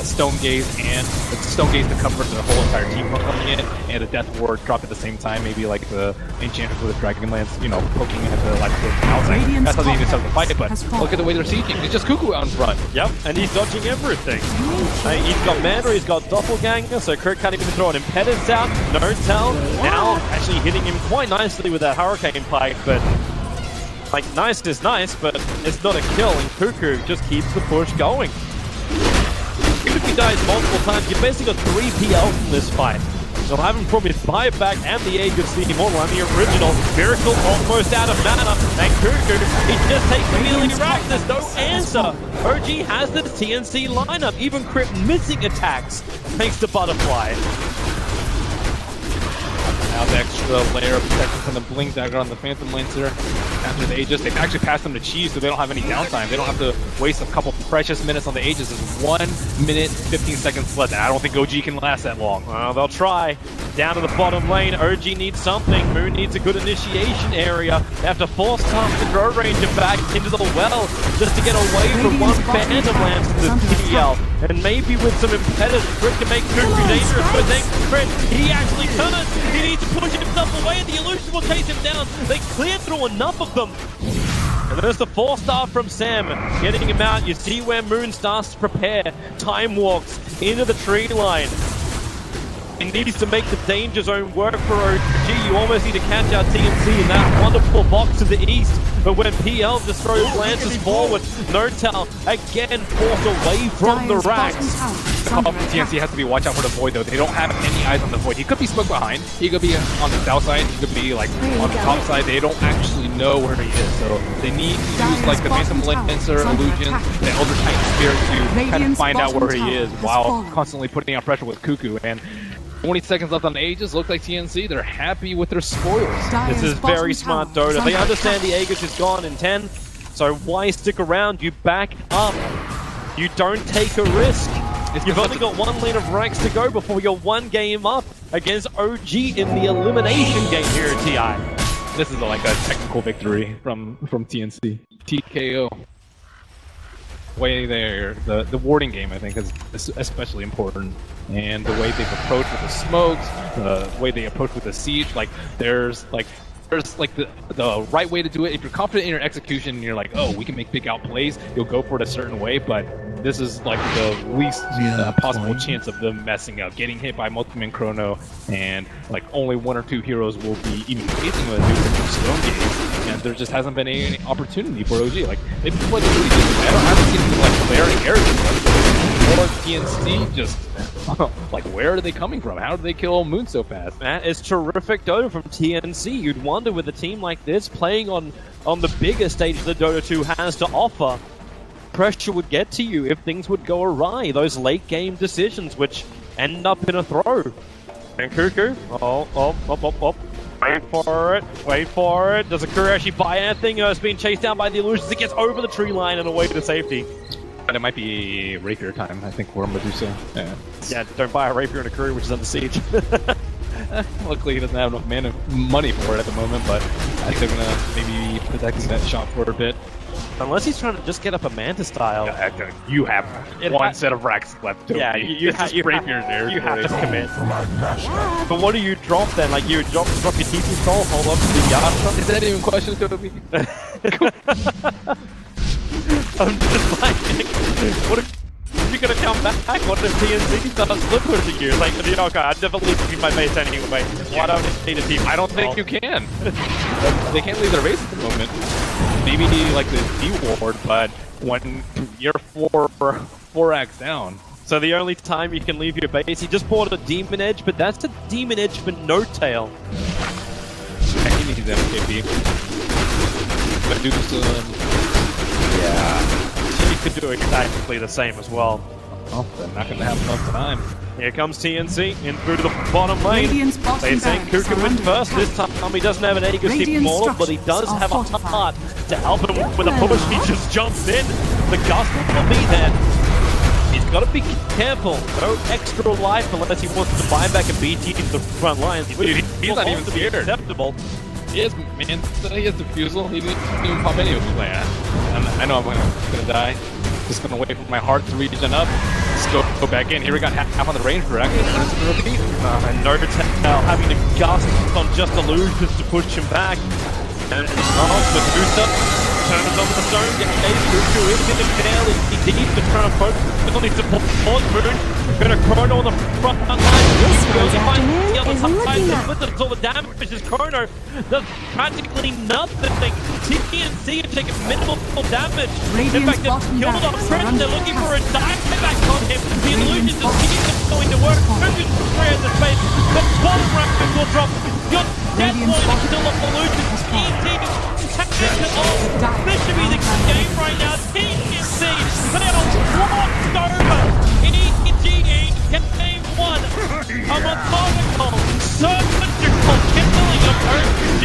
Stone Gaze and a Stone Gaze to cover the whole entire team from coming in, and a Death Ward drop at the same time, maybe like the Enchantress with a Dragon Lance, you know, poking at the Lifestealer outside. That's how they even start the fight, but look at the way they're sieging. It's just Cuckoo out in front. Yep, and he's dodging everything. He's got Mana, he's got Doppelganger, so Kirk can't even throw an Impedance out. No tell. Now actually hitting him quite nicely with that Hurricane Pike, but Like, nice is nice, but it's not a kill, and Cuckoo just keeps the push going. Even if he dies multiple times, you basically got 3 PL from this fight. They'll have him probably buyback and the Aegis the Immortal and the original. Miracle almost out of mana, and Cuckoo, he just takes the healing rack, there's no answer. OG has the TNC lineup, even Crypt missing attacks thanks to Butterfly. Now the extra layer of protection from the Blink Dagger on the Phantom Lancer. After the Aegis, they've actually passed them to Cheese, so they don't have any downtime. They don't have to waste a couple precious minutes on the Aegis. There's 1 minute, 15 seconds left, and I don't think OG can last that long. Well, they'll try. Down to the bottom lane, OG needs something. Moon needs a good initiation area. They have to force Tom the Grow Ranger back into the well just to get away from one Phantom Lance to the PL. And maybe with some impetus, Crit can make Cuckoo dangerous, but then Crit, he actually turns. He needs to push himself away, and the illusion will chase him down. They cleared through enough of them. And there's the 4-star from Sam, getting him out. You see where Moon starts to prepare. Time walks into the tree line. He needs to make the danger zone work for OG. You almost need to catch out TNC in that wonderful box to the east. But when PL just throws lances forward, Notel again forced away from the racks. The call from TNC has to be watch out for the Void, though. They don't have any eyes on the Void. He could be smoked behind. He could be on the south side. He could be like on the top side. They don't actually know where he is. So they need to use like the Phantom Lancer, Illusion, the Elder Titan Spirit to kind of find out where he is while constantly putting out pressure with Cuckoo. And 20 seconds left on the Aegis. Look like TNC, they're happy with their spoils. This is very smart, Dota. They understand the Aegis is gone in 10, so why stick around? You back up. You don't take a risk. You've only got 1 lane of ranks to go before you're 1 game up against OG in the elimination game here at TI. This is like a technical victory from TNC. TKO. Way there, the warding game I think is especially important, and the way they've approached with the smokes, the way they approach with the siege. Like there's the right way to do it. If you're confident in your execution and you're like, oh, we can make big out plays, you'll go for it a certain way. But this is like the least possible chance of them messing up, getting hit by multi-man chrono, and like only 1 or 2 heroes will be even facing with a new Stone Gaze, and there just hasn't been any opportunity for OG. Like they've been playing really good. I haven't seen them like flaring arrows or TNC just like where are they coming from? How did they kill Moon so fast? That is terrific Dota from TNC. You'd wonder with a team like this playing on the bigger stage that Dota 2 has to offer, pressure would get to you if things would go awry. Those late game decisions which end up in a throw. And Cuckoo, wait for it. Does Akura actually buy anything? It's being chased down by the illusions. It gets over the tree line and away to safety. But it might be rapier time, I think, for Medusa. Yeah, don't buy a rapier in a Akura which is under siege. Luckily he doesn't have enough money for it at the moment, but I think they're gonna maybe be protecting that shot for a bit. Unless he's trying to just get up a Manta style. You have one set of racks left. Yeah, you have to commit. But what do you drop then? Like you drop your TP soul, hold on to the yard shot? Is that even a question, Toby? I'm just like, what if you're gonna come back? What if TNC starts flip pushing you? Like, okay, I definitely leave my base anyway. Why don't I need a team? I don't think you can. They can't leave their base at the moment. Maybe like the D-ward, but when you're 4 racks down. So the only time you can leave your base, he just bought a Demon Edge, but that's a Demon Edge for no tail. Yeah, he needs MKP. Yeah. You could do exactly the same as well. Well, they're not going to have enough time. Here comes TNC in through to the bottom lane. They think Cuckoo in first. This time he doesn't have an Aegis Immortal, but he does have a heart to help him with a push. He just jumps in. The gust will be there. He's got to be careful. No extra life unless he wants to buy back a BT to the front lines. He's not even scared. Acceptable. He has, man, he has defusal. He didn't even pop any of his land. I know I'm gonna die. Just gonna wait for my heart to regen up. Just go back in. Here we got half on the range correct. And Novotel having to gust on just illusions to push him back. And Medusa turns over the stone. Cuckoo is getting fairly deep to try to focus on his support. Moon gonna chrono on the front line. as I'm high looking as at. with the sort of damage as Chrono does practically nothing. TNC are taking minimal damage. In Radiant's fact, they've bottom killed off barracks are Prince. under They're looking for a attack. dive back on him. The illusion Radiant's just isn't going to work. Illusion spray in the face. The bottom round will drop. Your dead Radiant's point is bottom still off illusion. has fallen. This should be the game right now. TNC, they are walked over. EGE game one. A methodical, surgical killing of RG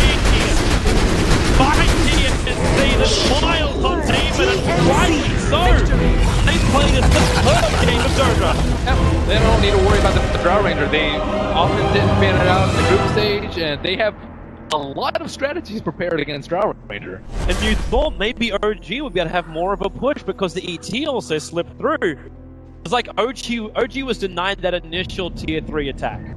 by TNC. The smiles on Demon, and rightly so. They played it the third game of Dota. Yeah, they don't need to worry about the Drow Ranger. They often didn't fan it out in the group stage, and they have a lot of strategies prepared against Drow Ranger. And you thought maybe OG would be able to have more of a push because the ET also slipped through. It's like OG was denied that initial tier 3 attack.